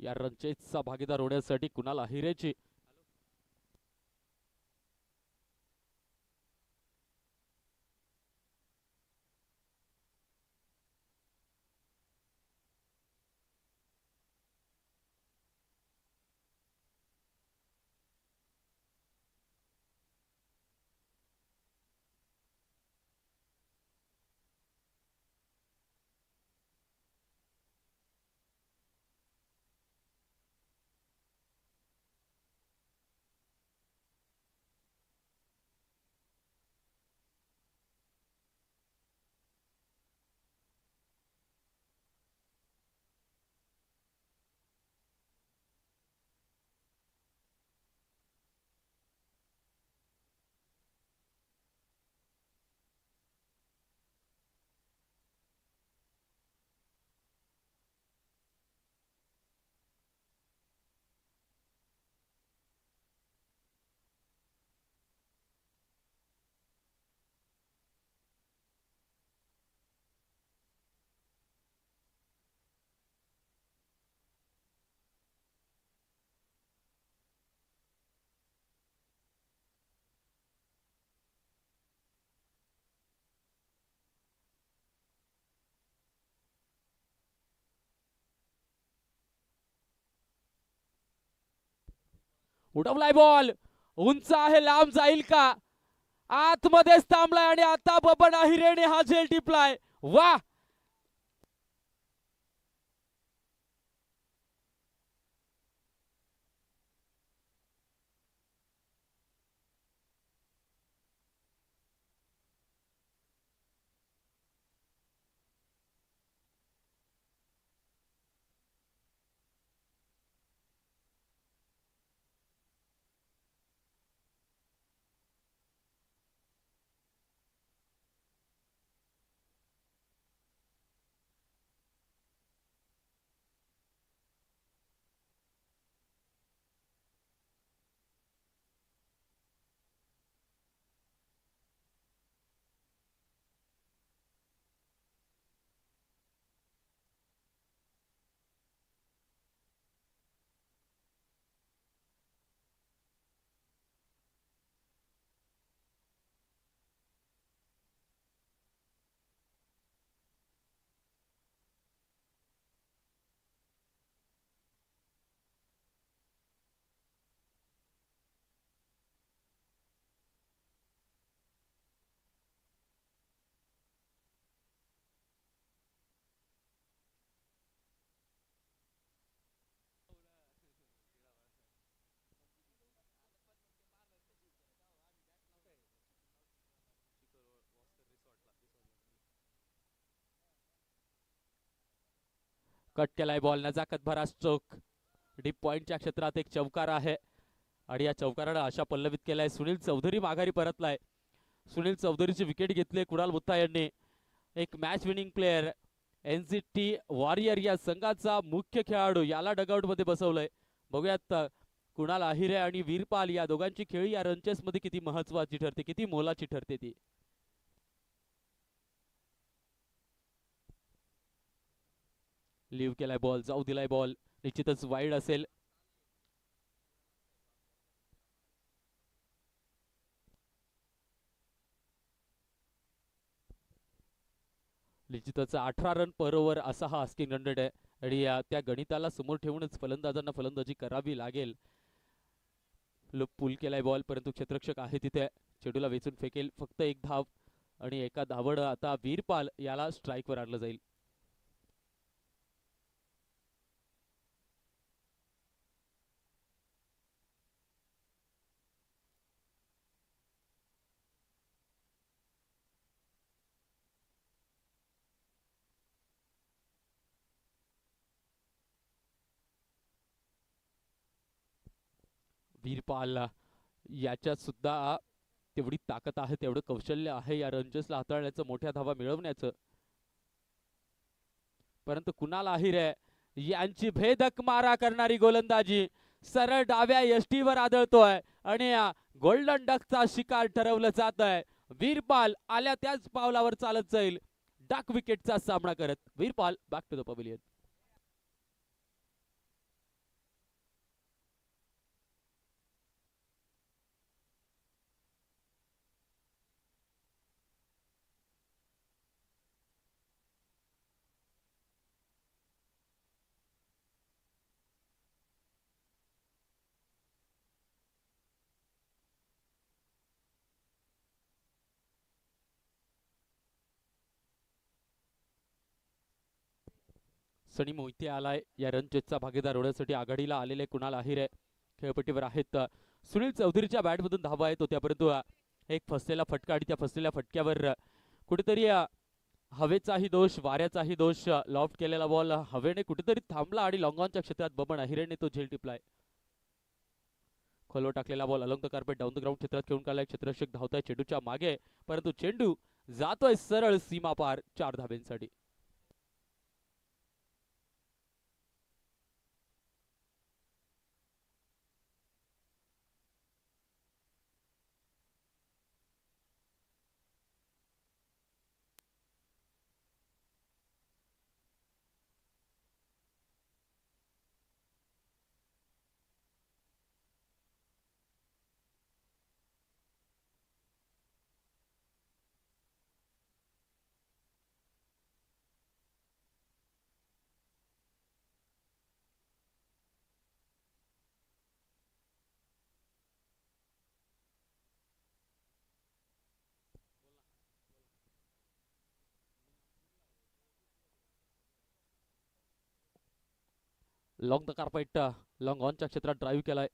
या रनचेजचा भागीदार होण्यासाठी कुणाल अहिरेची उडवलाय बॉल उंच आहे लांब जाईल का आतमध्येच थांबलाय आणि आता बबन अहिरेने हा झेल टिपलाय वा कट केलाय बॉल नजाकत भरा स्ट्रोक डीप पॉइंटच्या क्षेत्रात एक चौकार आहे आणि या चौकारानं आशा पल्लवित केलाय सुनील चौधरी माघारी परतलाय सुनील चौधरीची विकेट घेतली कुणाल मुत्ता यांनी एक match winning player NCT warrior या संघाचा मुख्य खेळाडू याला डगआउट मध्ये बसवलंय बघूयात कुणाल अहिरे आणि वीरपाल या दोघांची खेळी या रनचेस मध्ये किती महत्वाची ठरते किती मोलाची ठरते ती लिव्ह केलाय बॉल जाऊ दिलाय बॉल निश्चितच वाईड असेल निश्चितच 18 रन पर ओव्हर असा हा आस्किंग रन रेट आहे आणि त्या गणिताला समोर ठेवूनच फलंदाजांना फलंदाजी करावी लागेल पुल केलाय बॉल परंतु क्षेत्ररक्षक आहे तिथे चेडूला वेचून फेकेल फक्त एक धाव आणि एका धावड आता वीरपाल याला स्ट्राईक वर आणलं जाईल वीरपाल याच्यात सुद्धा तेवढी ताकद आहे तेवढं कौशल्य आहे या रनचेसला हाताळण्याचं मोठ्या धावा मिळवण्याचं परंतु कुणाल अहिरे यांची भेदक मारा करणारी गोलंदाजी सरळ डाव्या यष्टीवर आदळतोय आणि गोल्डन डकचा शिकार ठरवलं जात आहे वीरपाल आल्या त्याच पावलावर चालत जाईल डक विकेटचा सामना करत Veerpal back to the pavilion Sunny Mohite आलाय या रनचेसचा भागीदार होण्यासाठी. आघाडीला आलेले कुणाल आहिरे खेळपट्टीवर आहेत. सुनील चौधरीच्या बॅटमधून धावा येतो त्यापर्यंत एक फसलेला फटका आणि त्या फसलेल्या फटक्यावर कुठेतरी हवेचाही दोष, वाऱ्याचाही दोष. लॉफ्ट केलेला बॉल हवेने कुठेतरी थांबला आणि लॉंगॉनच्या क्षेत्रात बबन अहिरेने तो झेल टिपलाय. खोलवर टाकलेला ball along the carpet down the ground क्षेत्रात खेळून काढलाय. क्षेत्ररक्षक धावताय चेंडूच्या मागे, परंतु चेंडू जातोय सरळ सीमा पार 4 धाब्यांसाठी. लॉंग द कार्पेट लॉंग ऑनच्या क्षेत्रात ड्राईव्ह केलाय.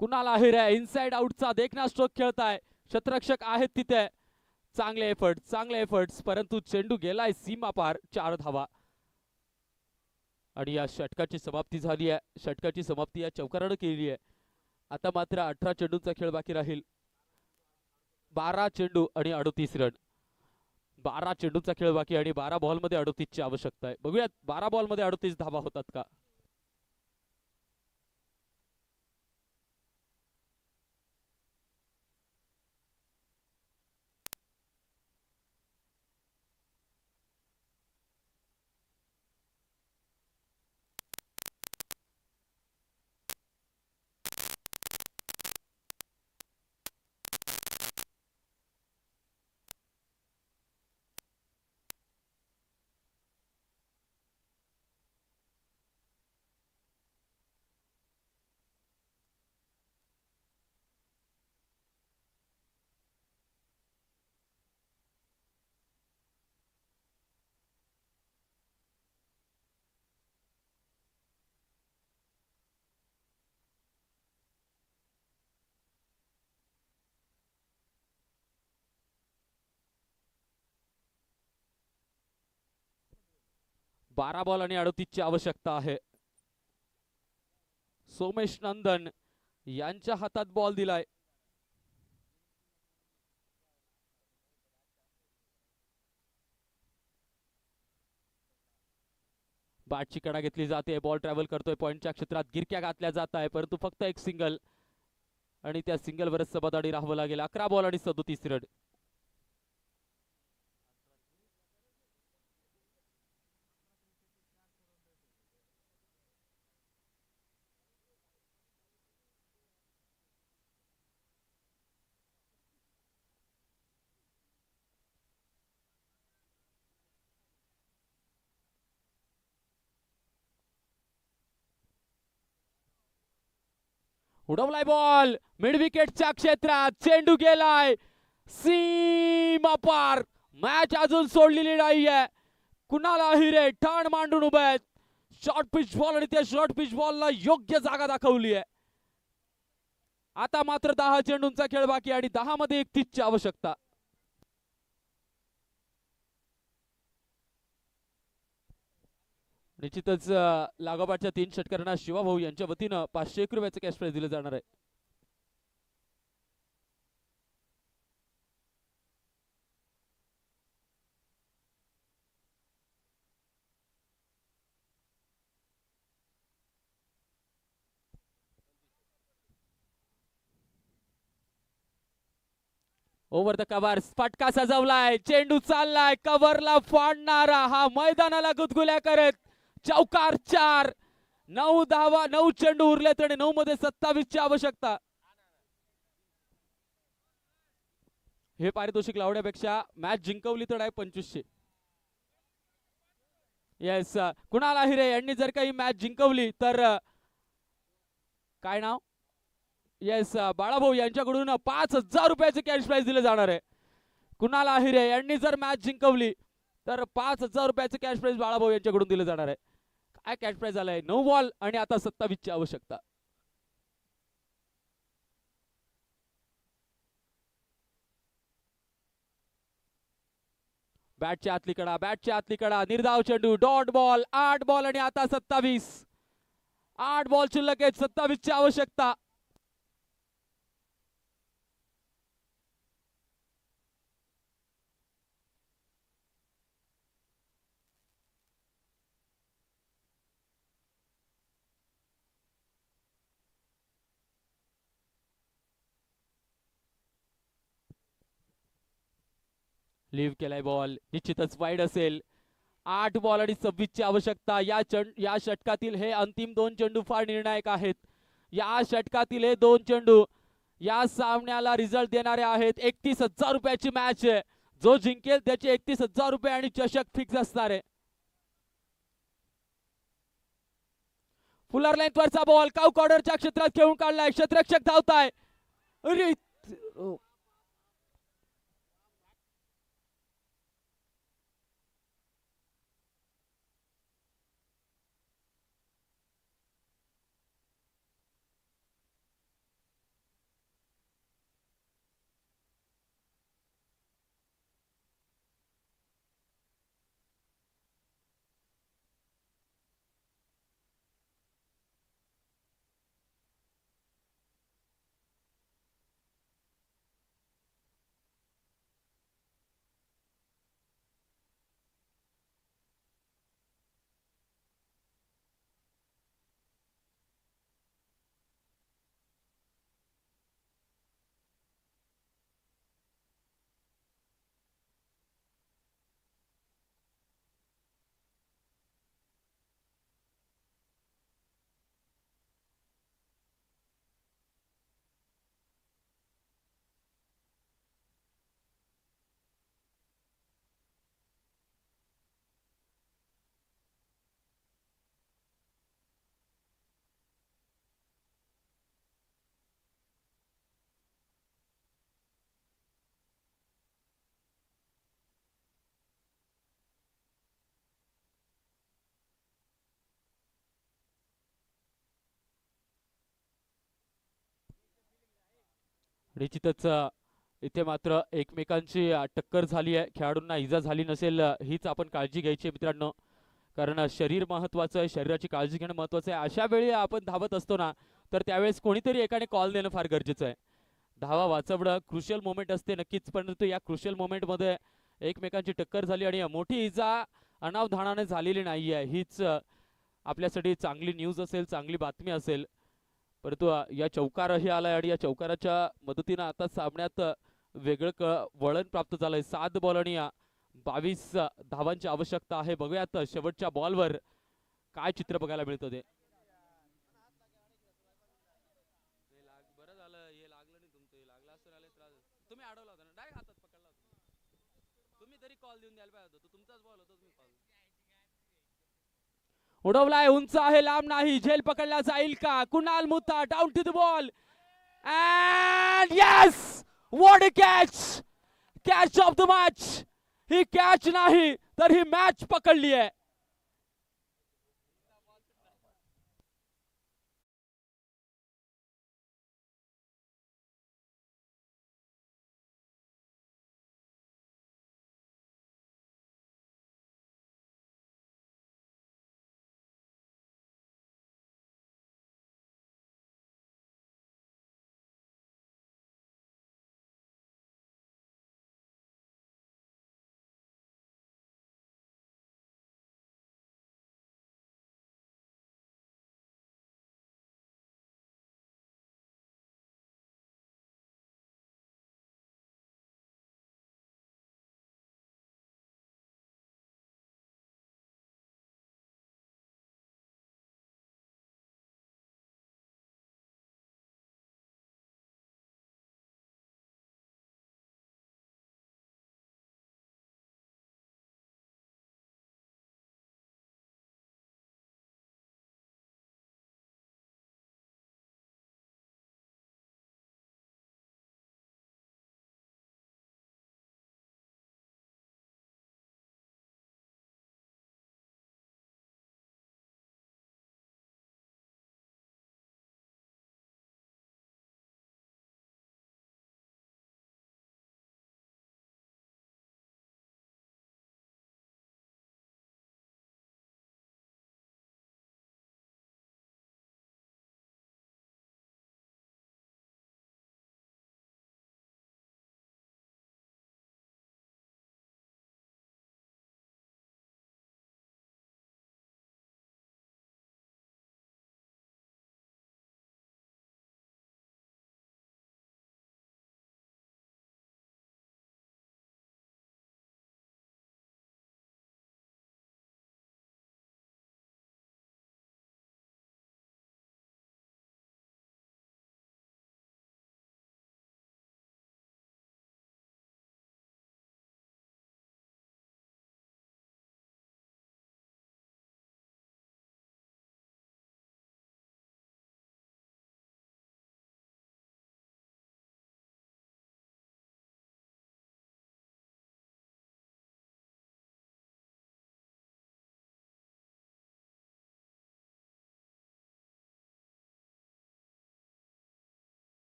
कुणाल आहिरे इनसाइड आउटचा देखना स्ट्रोक खेळताय. क्षेत्ररक्षक आहेत तिथे. चांगले एफर्ट्स, परंतु चेंडू गेलाय सीमा पार 4 धावा. आणि या षटकाची समाप्ती झाली आहे. षटकाची समाप्ती या चौकारानं केली आहे. आता मात्र 18 चेंडूंचा खेळ बाकी राहील. 12 चेंडू आणि 38 रन. 12 चेंडूंचा खेळ बाकी आणि 12 बॉलमध्ये 38ची आवश्यकता आहे. बघूयात 12 बॉलमध्ये 38 धावा होतात का. बारा बॉल आणि 38ची आवश्यकता आहे. सोमेश नंदन यांच्या हातात बॉल दिलाय. बॅटची कडा घेतली जाते. बॉल ट्रॅव्हल करतोय पॉइंटच्या क्षेत्रात. गिरक्या घातल्या जात आहे, परंतु फक्त एक सिंगल आणि त्या सिंगलवरच सबदाडी राहावं लागेल. 11 बॉल आणि 37 रन. उडवलाय बॉल मिड विकेटच्या क्षेत्रात. चेंडू गेलाय सीमा पार. मॅच अजून सोडलेली नाहीये. कुणाल आहिरे ठाण मांडून उभे आहेत. शॉर्ट पिच बॉल आणि त्या शॉर्ट पिच बॉलला योग्य जागा दाखवली आहे. आता मात्र 10 चेंडूंचा खेळ बाकी आणि 10 मध्ये 31ची आवश्यकता. निश्चितच लागोपाठच्या 3 षटकारांना शिवाभाऊ यांच्या वतीनं 501 रुपयाचं कॅश प्राइज दिलं जाणार आहे. ओव्हर द कव्हर फटका सजवलाय. चेंडू चाललाय कव्हरला फाडणारा हा मैदानाला गुदगुल्या करत. चौकार 4. 9 धावा 9 चेंडू उरलेत आणि 9 मध्ये 27ची आवश्यकता. हे पारितोषिक लावण्यापेक्षा मॅच जिंकवली तर आहे 2500. येस, कुणाल आहिरे यांनी जर काही मॅच जिंकवली तर काय नाव, येस, बाळाभाऊ यांच्याकडून 5,000 रुपयाचे कॅश प्राइज दिले जाणार आहे. कुणाल आहिरे यांनी जर मॅच जिंकवली तर 5,000 रुपयाचे कॅश प्राइज बाळाभाऊ यांच्याकडून दिले जाणार आहे. काय कॅश प्राइज आलाय, 9 बॉल आणि आता 27 ची आवश्यकता. बॅटच्या आतली कडा, बॅटच्या आतली कडा, निर्धाव चेंडू, डॉट बॉल, 8 बॉल आणि आता 27. 8 बॉल शिल्लक आहेत, 27 ची आवश्यकता. लिव्ह केलाय बॉल, निश्चितच वाईड असेल. 8 बॉल आणि 26 ची आवश्यकता. या षटकातील हे अंतिम 2 चेंडू फार निर्णायक आहेत. या षटकातील हे 2 चेंडू या सामन्याला रिझल्ट देणारे आहेत. 31,000 रुपयाची मॅच आहे. जो जिंकेल त्याचे 31,000 रुपये आणि चषक फिक्स असणार आहे. फुलर लेंथ वरचा बॉल काऊ कॉर्नरच्या क्षेत्रात खेळून काढलाय. क्षेत्ररक्षक धावताय. अरे निश्चितच इथे मात्र एकमेकांची टक्कर झाली आहे. खेळाडूंना इजा झाली नसेल हीच आपण काळजी घ्यायची आहे मित्रांनो. कारण शरीर महत्वाचं आहे, शरीराची काळजी घेणं महत्वाचं आहे. अशा वेळी आपण धावत असतो ना, तर त्यावेळेस कोणीतरी एकाने कॉल देणं फार गरजेचं आहे. धावा वाचवणं क्रुशियल मोमेंट असते नक्कीच, परंतु या क्रुशियल मोमेंटमध्ये एकमेकांची टक्कर झाली आणि मोठी इजा अनावधानाने झालेली नाही आहे. हीच आपल्यासाठी चांगली न्यूज असेल, चांगली बातमी असेल. परंतु या चौकारही आलाय आणि या चौकाराच्या मदतीनं आता सामन्यात वेगळं वळण प्राप्त झालंय. 7 बॉल आणि 22 धावांची आवश्यकता आहे. बघूयात शेवटच्या बॉलवर काय चित्र बघायला मिळतं ते. बरं झालं हे लागलं नाही तुमचं, हे लागलं असतं आले त्रास. तुम्ही अडवला होता ना, डायरेक्ट हातात पकडला होता. तुम्ही तरी कॉल देऊन द्यायला पाहिजे होता. तुमचाच बॉल होता, तुम्ही कॉल उडवलाय. उंच आहे, लांब नाही. झेल पकडला जाईल का? Kunal Mutha down to the ball and yes, what a catch, catch of the match. ही कॅच नाही तर ही मॅच पकडली आहे.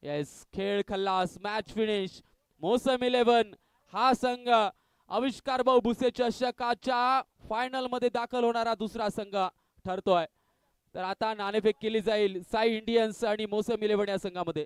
येस, खेळ खल्लास, मॅच फिनिश. मोसम 11 हा संघ आविष्कार भाऊ भुसे चषकाच्या फायनल मध्ये दाखल होणारा दुसरा संघ ठरतोय. तर आता नाणेफेक केली जाईल साई इंडियन्स आणि मोसम 11 या संघामध्ये.